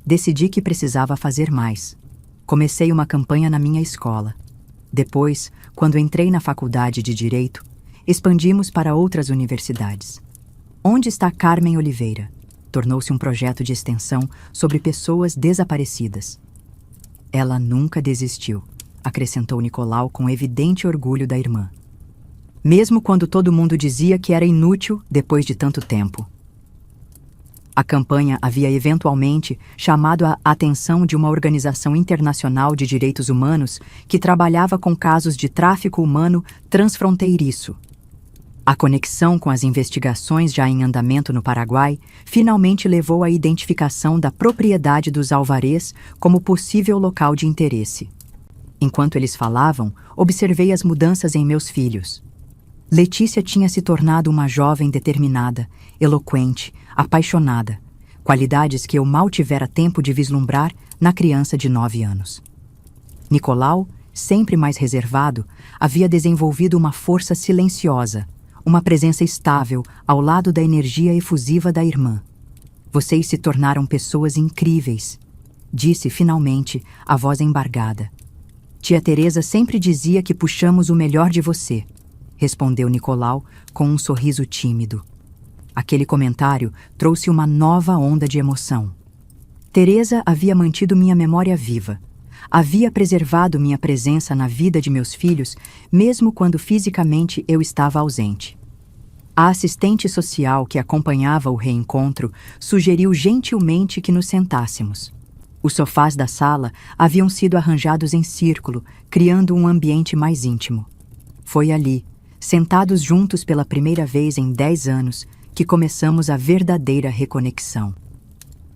decidi que precisava fazer mais. Comecei uma campanha na minha escola. Depois, quando entrei na faculdade de Direito, expandimos para outras universidades. Onde está Carmen Oliveira? Tornou-se um projeto de extensão sobre pessoas desaparecidas. Ela nunca desistiu, acrescentou Nicolau com evidente orgulho da irmã. Mesmo quando todo mundo dizia que era inútil depois de tanto tempo. A campanha havia eventualmente chamado a atenção de uma organização internacional de direitos humanos que trabalhava com casos de tráfico humano transfronteiriço. A conexão com as investigações já em andamento no Paraguai finalmente levou à identificação da propriedade dos Alvarez como possível local de interesse. Enquanto eles falavam, observei as mudanças em meus filhos. Letícia tinha se tornado uma jovem determinada, eloquente, apaixonada, qualidades que eu mal tivera tempo de vislumbrar na criança de 9 anos. Nicolau, sempre mais reservado, havia desenvolvido uma força silenciosa, uma presença estável ao lado da energia efusiva da irmã. Vocês se tornaram pessoas incríveis, disse finalmente, a voz embargada. Tia Teresa sempre dizia que puxamos o melhor de você, respondeu Nicolau com um sorriso tímido. Aquele comentário trouxe uma nova onda de emoção. Teresa havia mantido minha memória viva. havia preservado minha presença na vida de meus filhos, mesmo quando fisicamente eu estava ausente. A assistente social que acompanhava o reencontro sugeriu gentilmente que nos sentássemos. Os sofás da sala haviam sido arranjados em círculo, criando um ambiente mais íntimo. Foi ali, sentados juntos pela primeira vez em 10 anos, que começamos a verdadeira reconexão.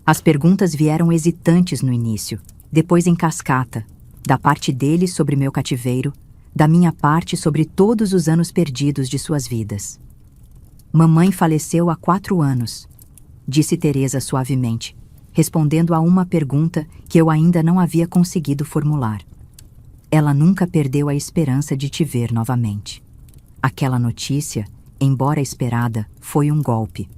As perguntas vieram hesitantes no início, depois em cascata, da parte deles sobre meu cativeiro, da minha parte sobre todos os anos perdidos de suas vidas. Mamãe faleceu há 4 anos, disse Teresa suavemente, respondendo a uma pergunta que eu ainda não havia conseguido formular. Ela nunca perdeu a esperança de te ver novamente. Aquela notícia, embora esperada, foi um golpe.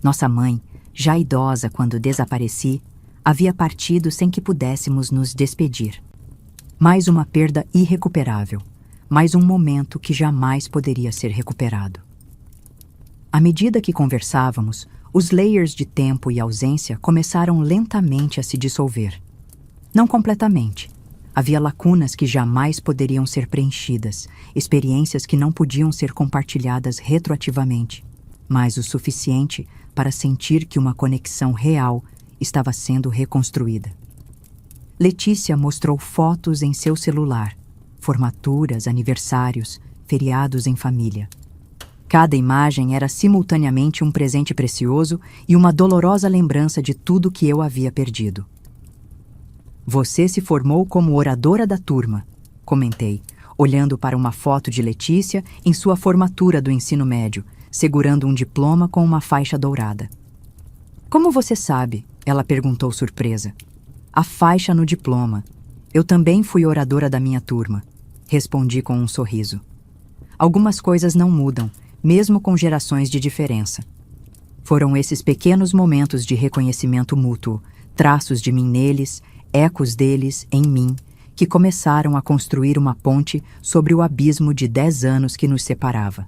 Nossa mãe, já idosa quando desapareci, havia partido sem que pudéssemos nos despedir. Mais uma perda irrecuperável, mais um momento que jamais poderia ser recuperado. À medida que conversávamos, os layers de tempo e ausência começaram lentamente a se dissolver. Não completamente. Havia lacunas que jamais poderiam ser preenchidas, experiências que não podiam ser compartilhadas retroativamente, mas o suficiente para sentir que uma conexão real estava sendo reconstruída. Letícia mostrou fotos em seu celular, formaturas, aniversários, feriados em família. Cada imagem era simultaneamente um presente precioso e uma dolorosa lembrança de tudo que eu havia perdido. Você se formou como oradora da turma, comentei, olhando para uma foto de Letícia em sua formatura do ensino médio, segurando um diploma com uma faixa dourada. Como você sabe? Ela perguntou surpresa. A faixa no diploma. Eu também fui oradora da minha turma, respondi com um sorriso. Algumas coisas não mudam, mesmo com gerações de diferença. Foram esses pequenos momentos de reconhecimento mútuo, traços de mim neles, ecos deles em mim, que começaram a construir uma ponte sobre o abismo de 10 anos que nos separava.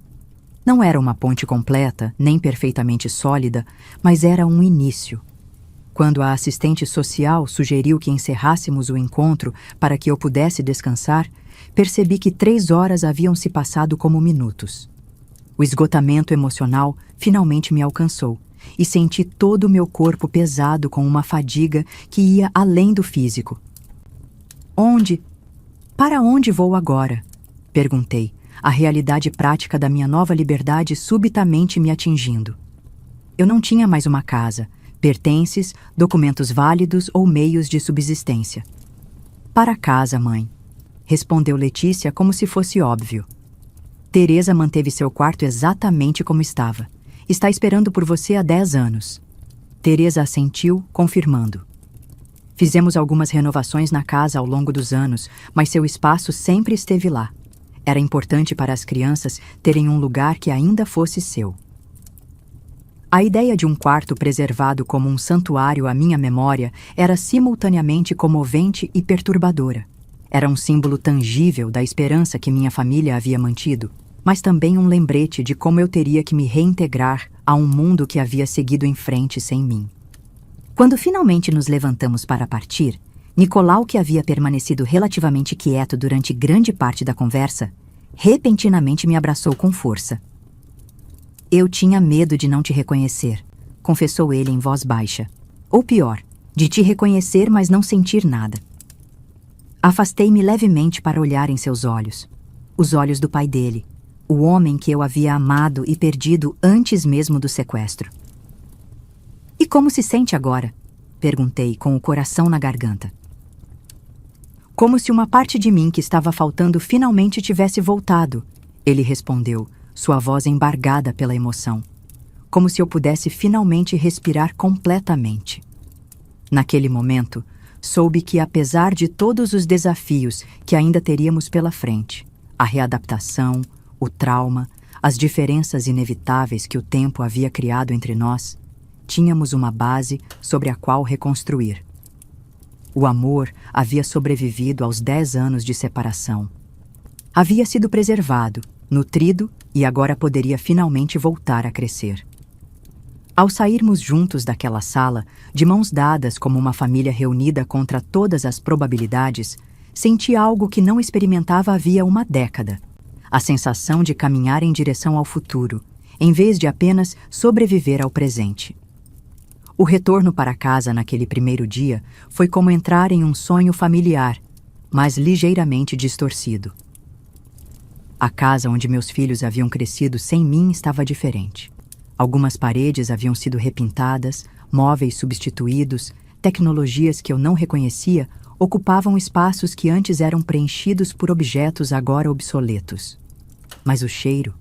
Não era uma ponte completa, nem perfeitamente sólida, mas era um início. Quando a assistente social sugeriu que encerrássemos o encontro para que eu pudesse descansar, percebi que 3 horas haviam se passado como minutos. O esgotamento emocional finalmente me alcançou e senti todo o meu corpo pesado com uma fadiga que ia além do físico. Para onde vou agora? Perguntei, a realidade prática da minha nova liberdade subitamente me atingindo. Eu não tinha mais uma casa, pertences, documentos válidos ou meios de subsistência. Para casa, mãe, respondeu Letícia como se fosse óbvio. Teresa manteve seu quarto exatamente como estava. Está esperando por você há 10 anos. Teresa assentiu, confirmando. Fizemos algumas renovações na casa ao longo dos anos, mas seu espaço sempre esteve lá. Era importante para as crianças terem um lugar que ainda fosse seu. A ideia de um quarto preservado como um santuário à minha memória era simultaneamente comovente e perturbadora. Era um símbolo tangível da esperança que minha família havia mantido, mas também um lembrete de como eu teria que me reintegrar a um mundo que havia seguido em frente sem mim. Quando finalmente nos levantamos para partir, Nicolau, que havia permanecido relativamente quieto durante grande parte da conversa, repentinamente me abraçou com força. Eu tinha medo de não te reconhecer, confessou ele em voz baixa. Ou pior, de te reconhecer, mas não sentir nada. Afastei-me levemente para olhar em seus olhos. Os olhos do pai dele, o homem que eu havia amado e perdido antes mesmo do sequestro. E como se sente agora? Perguntei, com o coração na garganta. Como se uma parte de mim que estava faltando finalmente tivesse voltado, ele respondeu, sua voz embargada pela emoção. Como se eu pudesse finalmente respirar completamente. Naquele momento, soube que apesar de todos os desafios que ainda teríamos pela frente, a readaptação, o trauma, as diferenças inevitáveis que o tempo havia criado entre nós, tínhamos uma base sobre a qual reconstruir. O amor havia sobrevivido aos 10 anos de separação. Havia sido preservado, nutrido e agora poderia finalmente voltar a crescer. Ao sairmos juntos daquela sala, de mãos dadas como uma família reunida contra todas as probabilidades, senti algo que não experimentava havia uma década. A sensação de caminhar em direção ao futuro, em vez de apenas sobreviver ao presente. O retorno para casa naquele primeiro dia foi como entrar em um sonho familiar, mas ligeiramente distorcido. A casa onde meus filhos haviam crescido sem mim estava diferente. Algumas paredes haviam sido repintadas, móveis substituídos, tecnologias que eu não reconhecia ocupavam espaços que antes eram preenchidos por objetos agora obsoletos. Mas o cheiro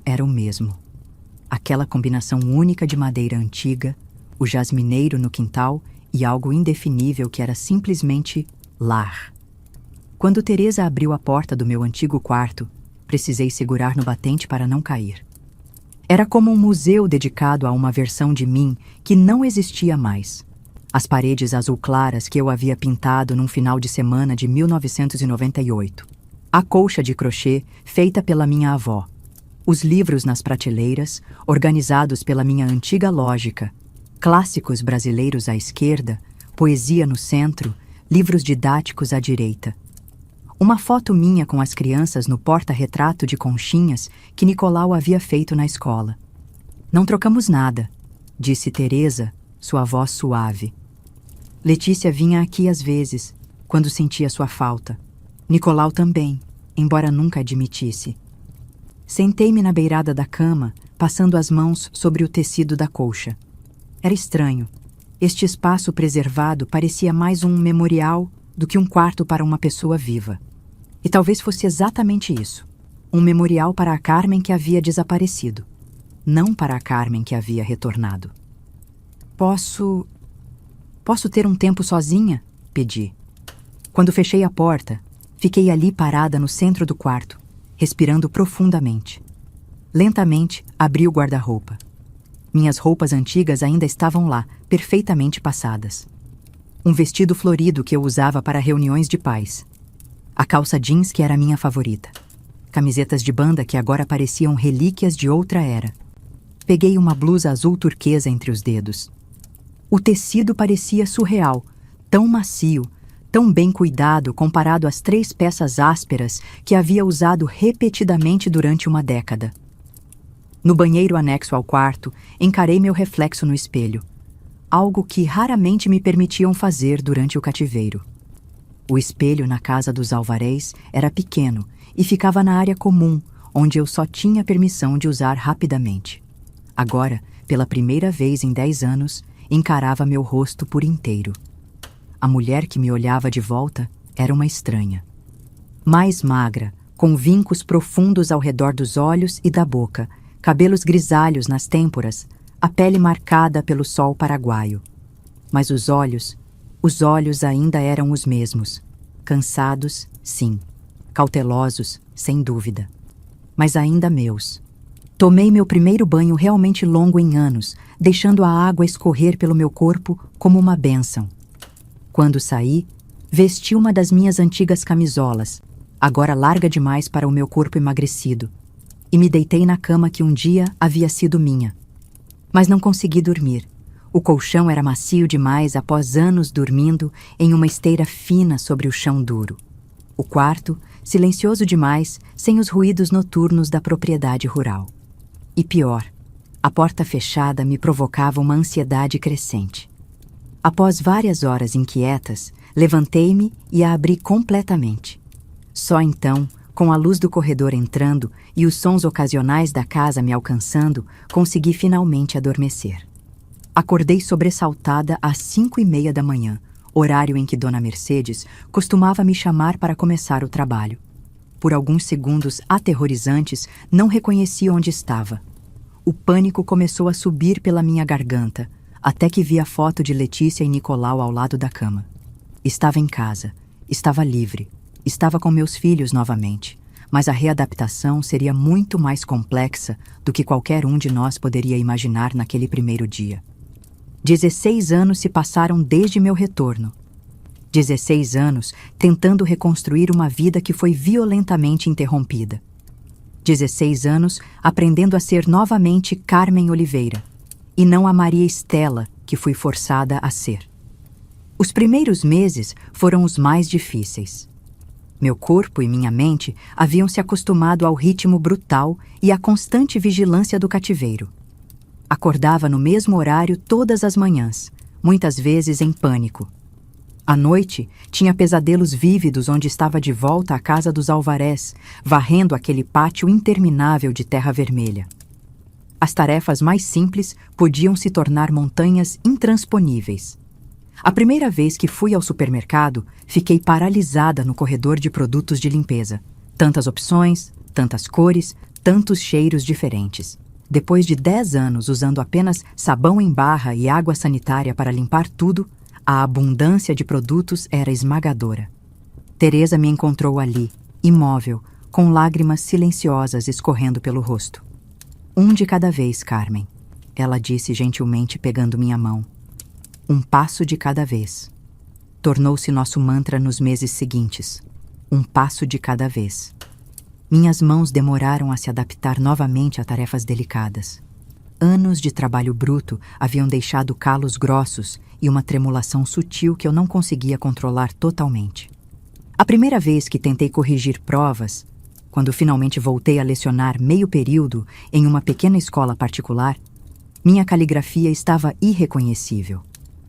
era o mesmo. Aquela combinação única de madeira antiga, o jasmineiro no quintal e algo indefinível que era simplesmente lar. Quando Teresa abriu a porta do meu antigo quarto, precisei segurar no batente para não cair. Era como um museu dedicado a uma versão de mim que não existia mais. As paredes azul claras que eu havia pintado num final de semana de 1998. A colcha de crochê feita pela minha avó. Os livros nas prateleiras, organizados pela minha antiga lógica. Clássicos brasileiros à esquerda, poesia no centro, livros didáticos à direita. Uma foto minha com as crianças no porta-retrato de conchinhas que Nicolau havia feito na escola. Não trocamos nada, disse Teresa, sua voz suave. Letícia vinha aqui às vezes, quando sentia sua falta. Nicolau também, embora nunca admitisse. Sentei-me na beirada da cama, passando as mãos sobre o tecido da colcha. Era estranho. Este espaço preservado parecia mais um memorial do que um quarto para uma pessoa viva. E talvez fosse exatamente isso. Um memorial para a Carmen que havia desaparecido. Não para a Carmen que havia retornado. Posso ter um tempo sozinha? Pedi. Quando fechei a porta, fiquei ali parada no centro do quarto, respirando profundamente. Lentamente, abri o guarda-roupa. Minhas roupas antigas ainda estavam lá, perfeitamente passadas. Um vestido florido que eu usava para reuniões de pais. A calça jeans que era minha favorita. Camisetas de banda que agora pareciam relíquias de outra era. Peguei uma blusa azul turquesa entre os dedos. O tecido parecia surreal, tão macio, tão bem cuidado comparado às 3 peças ásperas que havia usado repetidamente durante uma década. No banheiro anexo ao quarto, encarei meu reflexo no espelho. Algo que raramente me permitiam fazer durante o cativeiro. O espelho na casa dos Alvarez era pequeno e ficava na área comum, onde eu só tinha permissão de usar rapidamente. Agora, pela primeira vez em 10 anos, encarava meu rosto por inteiro. A mulher que me olhava de volta era uma estranha. Mais magra, com vincos profundos ao redor dos olhos e da boca, cabelos grisalhos nas têmporas, a pele marcada pelo sol paraguaio. Mas os olhos ainda eram os mesmos. Cansados, sim. Cautelosos, sem dúvida. Mas ainda meus. Tomei meu primeiro banho realmente longo em anos, deixando a água escorrer pelo meu corpo como uma bênção. Quando saí, vesti uma das minhas antigas camisolas, agora larga demais para o meu corpo emagrecido, e me deitei na cama que um dia havia sido minha. Mas não consegui dormir. O colchão era macio demais após anos dormindo em uma esteira fina sobre o chão duro. O quarto, silencioso demais, sem os ruídos noturnos da propriedade rural. E pior, a porta fechada me provocava uma ansiedade crescente. Após várias horas inquietas, levantei-me e a abri completamente. Só então, com a luz do corredor entrando e os sons ocasionais da casa me alcançando, consegui finalmente adormecer. Acordei sobressaltada às 5:30 da manhã, horário em que Dona Mercedes costumava me chamar para começar o trabalho. Por alguns segundos aterrorizantes, não reconheci onde estava. O pânico começou a subir pela minha garganta, até que vi a foto de Letícia e Nicolau ao lado da cama. Estava em casa, estava livre, estava com meus filhos novamente, mas a readaptação seria muito mais complexa do que qualquer um de nós poderia imaginar naquele primeiro dia. 16 anos se passaram desde meu retorno. 16 anos tentando reconstruir uma vida que foi violentamente interrompida. 16 anos aprendendo a ser novamente Carmen Oliveira, e não a Maria Estela que fui forçada a ser. Os primeiros meses foram os mais difíceis. Meu corpo e minha mente haviam se acostumado ao ritmo brutal e à constante vigilância do cativeiro. Acordava no mesmo horário todas as manhãs, muitas vezes em pânico. À noite, tinha pesadelos vívidos onde estava de volta à casa dos Alvarez, varrendo aquele pátio interminável de terra vermelha. As tarefas mais simples podiam se tornar montanhas intransponíveis. A primeira vez que fui ao supermercado, fiquei paralisada no corredor de produtos de limpeza. Tantas opções, tantas cores, tantos cheiros diferentes. Depois de 10 anos usando apenas sabão em barra e água sanitária para limpar tudo, a abundância de produtos era esmagadora. Teresa me encontrou ali, imóvel, com lágrimas silenciosas escorrendo pelo rosto. Um de cada vez, Carmen, ela disse gentilmente pegando minha mão. Um passo de cada vez. Tornou-se nosso mantra nos meses seguintes. Um passo de cada vez. Minhas mãos demoraram a se adaptar novamente a tarefas delicadas. Anos de trabalho bruto haviam deixado calos grossos e uma tremulação sutil que eu não conseguia controlar totalmente. A primeira vez que tentei corrigir provas, quando finalmente voltei a lecionar meio período em uma pequena escola particular, minha caligrafia estava irreconhecível.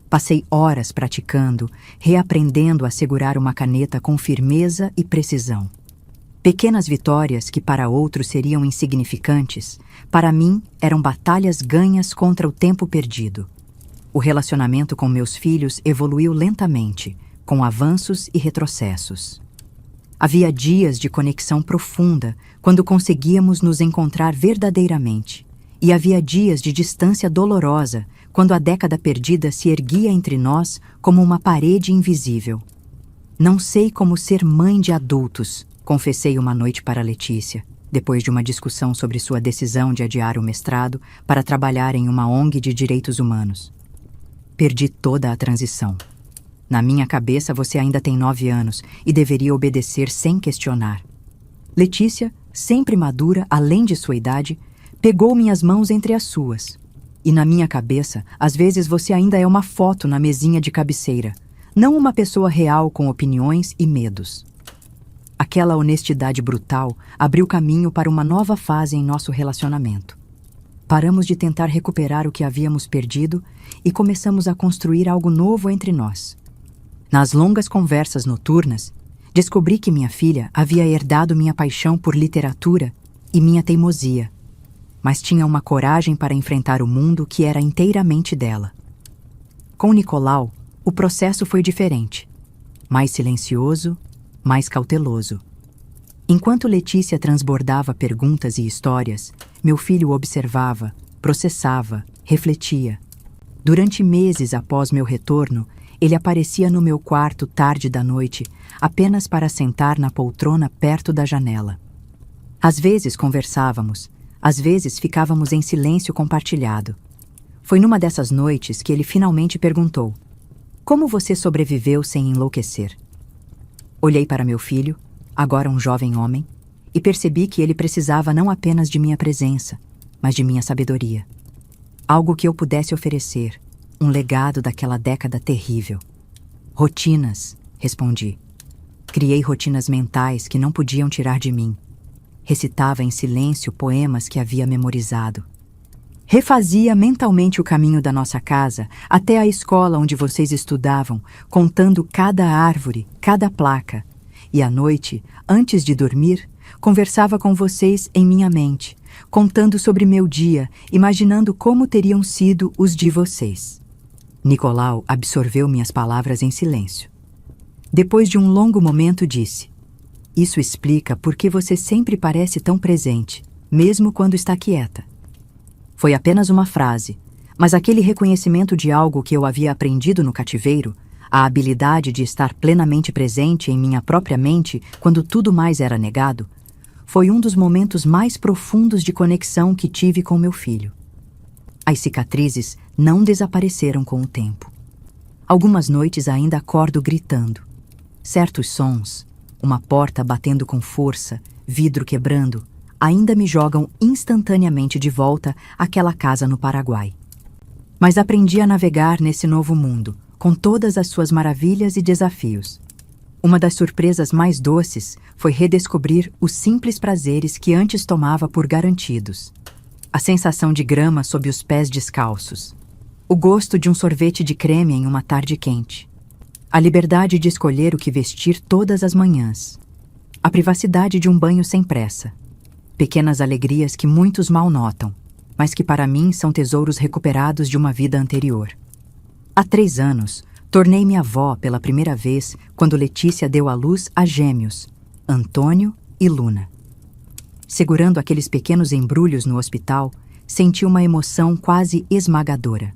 Passei horas praticando, reaprendendo a segurar uma caneta com firmeza e precisão. Pequenas vitórias que para outros seriam insignificantes, para mim eram batalhas ganhas contra o tempo perdido. O relacionamento com meus filhos evoluiu lentamente, com avanços e retrocessos. Havia dias de conexão profunda, quando conseguíamos nos encontrar verdadeiramente, e havia dias de distância dolorosa, quando a década perdida se erguia entre nós como uma parede invisível. Não sei como ser mãe de adultos, confessei uma noite para Letícia, depois de uma discussão sobre sua decisão de adiar o mestrado para trabalhar em uma ONG de direitos humanos. Perdi toda a transição. Na minha cabeça você ainda tem 9 anos e deveria obedecer sem questionar. Letícia, sempre madura além de sua idade, pegou minhas mãos entre as suas. E na minha cabeça, às vezes você ainda é uma foto na mesinha de cabeceira, não uma pessoa real com opiniões e medos. Aquela honestidade brutal abriu caminho para uma nova fase em nosso relacionamento. Paramos de tentar recuperar o que havíamos perdido e começamos a construir algo novo entre nós. Nas longas conversas noturnas, descobri que minha filha havia herdado minha paixão por literatura e minha teimosia, mas tinha uma coragem para enfrentar o mundo que era inteiramente dela. Com Nicolau, o processo foi diferente, mais silencioso, mais cauteloso. Enquanto Letícia transbordava perguntas e histórias, meu filho observava, processava, refletia. Durante meses após meu retorno, ele aparecia no meu quarto tarde da noite, apenas para sentar na poltrona perto da janela. Às vezes conversávamos, às vezes ficávamos em silêncio compartilhado. Foi numa dessas noites que ele finalmente perguntou: "Como você sobreviveu sem enlouquecer?" Olhei para meu filho, agora um jovem homem, e percebi que ele precisava não apenas de minha presença, mas de minha sabedoria. Algo que eu pudesse oferecer, um legado daquela década terrível. "Rotinas", respondi. Criei rotinas mentais que não podiam tirar de mim. Recitava em silêncio poemas que havia memorizado. Refazia mentalmente o caminho da nossa casa até a escola onde vocês estudavam, contando cada árvore, cada placa. E à noite, antes de dormir, conversava com vocês em minha mente, contando sobre meu dia, imaginando como teriam sido os de vocês. Nicolau absorveu minhas palavras em silêncio. Depois de um longo momento, disse: "Isso explica por que você sempre parece tão presente, mesmo quando está quieta." Foi apenas uma frase, mas aquele reconhecimento de algo que eu havia aprendido no cativeiro, a habilidade de estar plenamente presente em minha própria mente quando tudo mais era negado, foi um dos momentos mais profundos de conexão que tive com meu filho. As cicatrizes não desapareceram com o tempo. Algumas noites ainda acordo gritando. Certos sons, uma porta batendo com força, vidro quebrando, ainda me jogam instantaneamente de volta àquela casa no Paraguai. Mas aprendi a navegar nesse novo mundo, com todas as suas maravilhas e desafios. Uma das surpresas mais doces foi redescobrir os simples prazeres que antes tomava por garantidos. A sensação de grama sob os pés descalços. O gosto de um sorvete de creme em uma tarde quente. A liberdade de escolher o que vestir todas as manhãs. A privacidade de um banho sem pressa. Pequenas alegrias que muitos mal notam, mas que para mim são tesouros recuperados de uma vida anterior. Há 3 anos, tornei-me avó pela primeira vez quando Letícia deu à luz a gêmeos, Antônio e Luna. Segurando aqueles pequenos embrulhos no hospital, senti uma emoção quase esmagadora.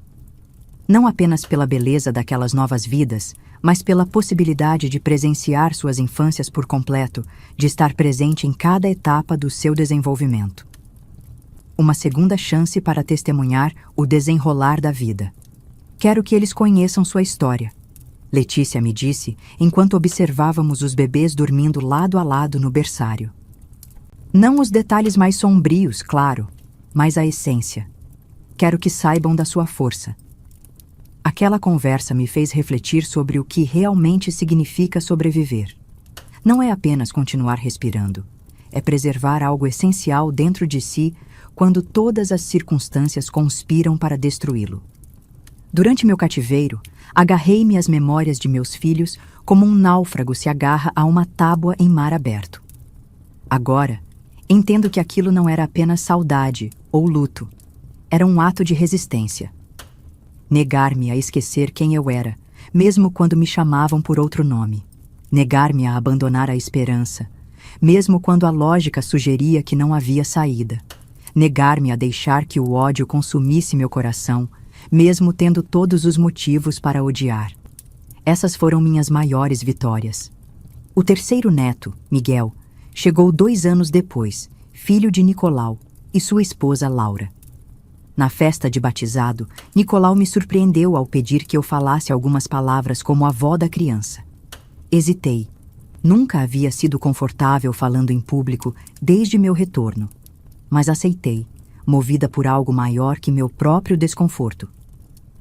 Não apenas pela beleza daquelas novas vidas, mas pela possibilidade de presenciar suas infâncias por completo, de estar presente em cada etapa do seu desenvolvimento. Uma segunda chance para testemunhar o desenrolar da vida. Quero que eles conheçam sua história. Letícia me disse enquanto observávamos os bebês dormindo lado a lado no berçário. Não os detalhes mais sombrios, claro, mas a essência. Quero que saibam da sua força. Aquela conversa me fez refletir sobre o que realmente significa sobreviver. Não é apenas continuar respirando, é preservar algo essencial dentro de si quando todas as circunstâncias conspiram para destruí-lo. Durante meu cativeiro, agarrei-me às memórias de meus filhos como um náufrago se agarra a uma tábua em mar aberto. Agora, entendo que aquilo não era apenas saudade ou luto, era um ato de resistência. Negar-me a esquecer quem eu era, mesmo quando me chamavam por outro nome. Negar-me a abandonar a esperança, mesmo quando a lógica sugeria que não havia saída. Negar-me a deixar que o ódio consumisse meu coração, mesmo tendo todos os motivos para odiar. Essas foram minhas maiores vitórias. O terceiro neto, Miguel, chegou 2 anos depois, filho de Nicolau e sua esposa Laura. Na festa de batizado, Nicolau me surpreendeu ao pedir que eu falasse algumas palavras como avó da criança. Hesitei. Nunca havia sido confortável falando em público desde meu retorno. Mas aceitei, movida por algo maior que meu próprio desconforto.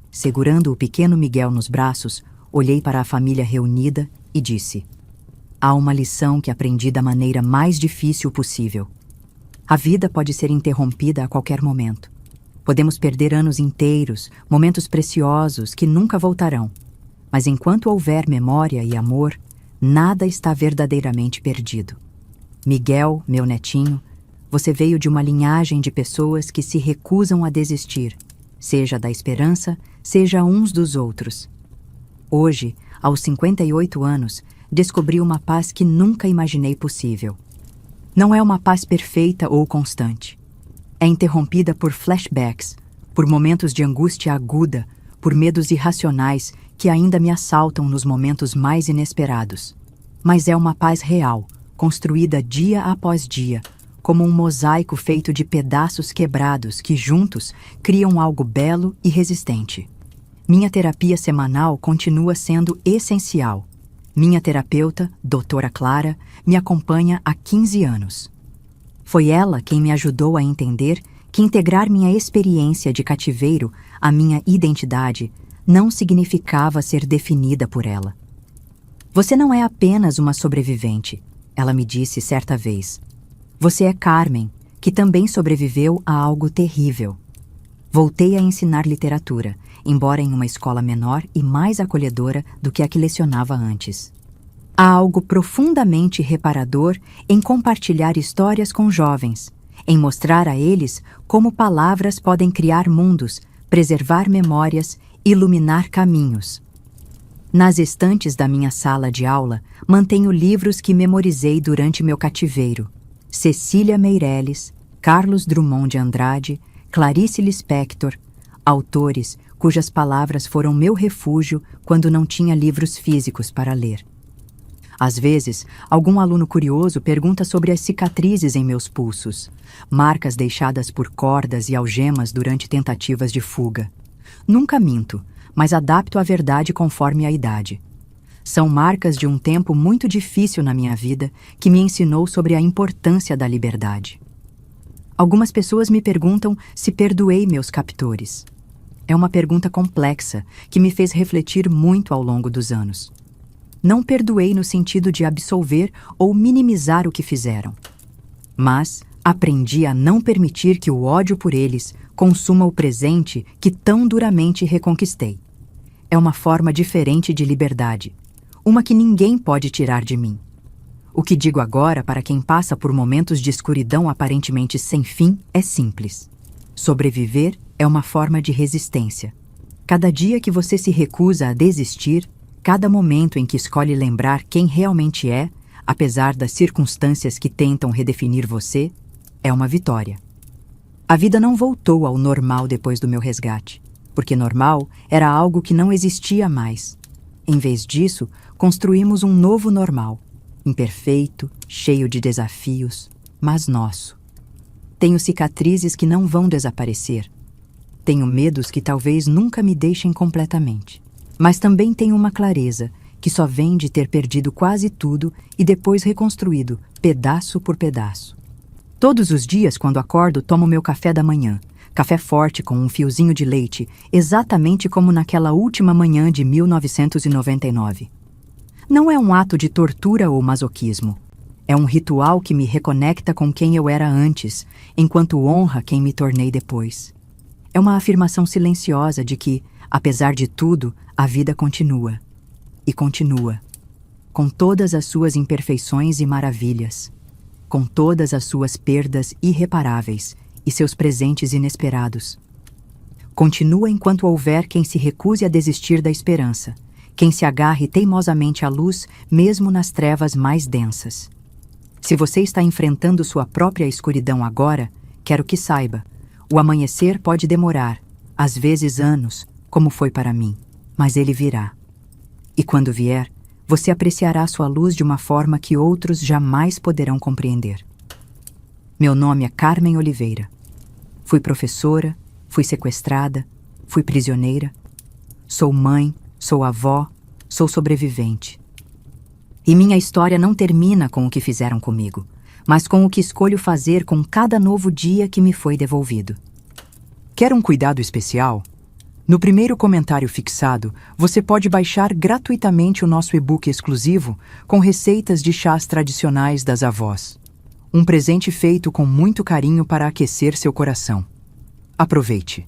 Segurando o pequeno Miguel nos braços, olhei para a família reunida e disse: há uma lição que aprendi da maneira mais difícil possível. A vida pode ser interrompida a qualquer momento. Podemos perder anos inteiros, momentos preciosos que nunca voltarão. Mas enquanto houver memória e amor, nada está verdadeiramente perdido. Miguel, meu netinho, você veio de uma linhagem de pessoas que se recusam a desistir, seja da esperança, seja uns dos outros. Hoje, aos 58 anos, descobri uma paz que nunca imaginei possível. Não é uma paz perfeita ou constante. É interrompida por flashbacks, por momentos de angústia aguda, por medos irracionais que ainda me assaltam nos momentos mais inesperados. Mas é uma paz real, construída dia após dia, como um mosaico feito de pedaços quebrados que juntos criam algo belo e resistente. Minha terapia semanal continua sendo essencial. Minha terapeuta, doutora Clara, me acompanha há 15 anos. Foi ela quem me ajudou a entender que integrar minha experiência de cativeiro à minha identidade não significava ser definida por ela. Você não é apenas uma sobrevivente, ela me disse certa vez. Você é Carmen, que também sobreviveu a algo terrível. Voltei a ensinar literatura, embora em uma escola menor e mais acolhedora do que a que lecionava antes. Há algo profundamente reparador em compartilhar histórias com jovens, em mostrar a eles como palavras podem criar mundos, preservar memórias, iluminar caminhos. Nas estantes da minha sala de aula, mantenho livros que memorizei durante meu cativeiro. Cecília Meirelles, Carlos Drummond de Andrade, Clarice Lispector, autores cujas palavras foram meu refúgio quando não tinha livros físicos para ler. Às vezes, algum aluno curioso pergunta sobre as cicatrizes em meus pulsos, marcas deixadas por cordas e algemas durante tentativas de fuga. Nunca minto, mas adapto a verdade conforme a idade. São marcas de um tempo muito difícil na minha vida que me ensinou sobre a importância da liberdade. Algumas pessoas me perguntam se perdoei meus captores. É uma pergunta complexa que me fez refletir muito ao longo dos anos. Não perdoei no sentido de absolver ou minimizar o que fizeram, mas aprendi a não permitir que o ódio por eles consuma o presente que tão duramente reconquistei. É uma forma diferente de liberdade, uma que ninguém pode tirar de mim. O que digo agora para quem passa por momentos de escuridão aparentemente sem fim é simples. Sobreviver é uma forma de resistência. Cada dia que você se recusa a desistir, cada momento em que escolhe lembrar quem realmente é, apesar das circunstâncias que tentam redefinir você, é uma vitória. A vida não voltou ao normal depois do meu resgate, porque normal era algo que não existia mais. Em vez disso, construímos um novo normal, imperfeito, cheio de desafios, mas nosso. Tenho cicatrizes que não vão desaparecer. Tenho medos que talvez nunca me deixem completamente. Mas também tenho uma clareza que só vem de ter perdido quase tudo e depois reconstruído, pedaço por pedaço. Todos os dias, quando acordo, tomo meu café da manhã. Café forte com um fiozinho de leite, exatamente como naquela última manhã de 1999. Não é um ato de tortura ou masoquismo. É um ritual que me reconecta com quem eu era antes, enquanto honra quem me tornei depois. É uma afirmação silenciosa de que, apesar de tudo, a vida continua. E continua. Com todas as suas imperfeições e maravilhas. Com todas as suas perdas irreparáveis e seus presentes inesperados. Continua enquanto houver quem se recuse a desistir da esperança, quem se agarre teimosamente à luz, mesmo nas trevas mais densas. Se você está enfrentando sua própria escuridão agora, quero que saiba, o amanhecer pode demorar, às vezes anos, como foi para mim, mas ele virá. E quando vier, você apreciará sua luz de uma forma que outros jamais poderão compreender. Meu nome é Carmen Oliveira. Fui professora, fui sequestrada, fui prisioneira. Sou mãe, sou avó, sou sobrevivente. E minha história não termina com o que fizeram comigo, mas com o que escolho fazer com cada novo dia que me foi devolvido. Quer um cuidado especial? No primeiro comentário fixado, você pode baixar gratuitamente o nosso e-book exclusivo com receitas de chás tradicionais das avós. Um presente feito com muito carinho para aquecer seu coração. Aproveite!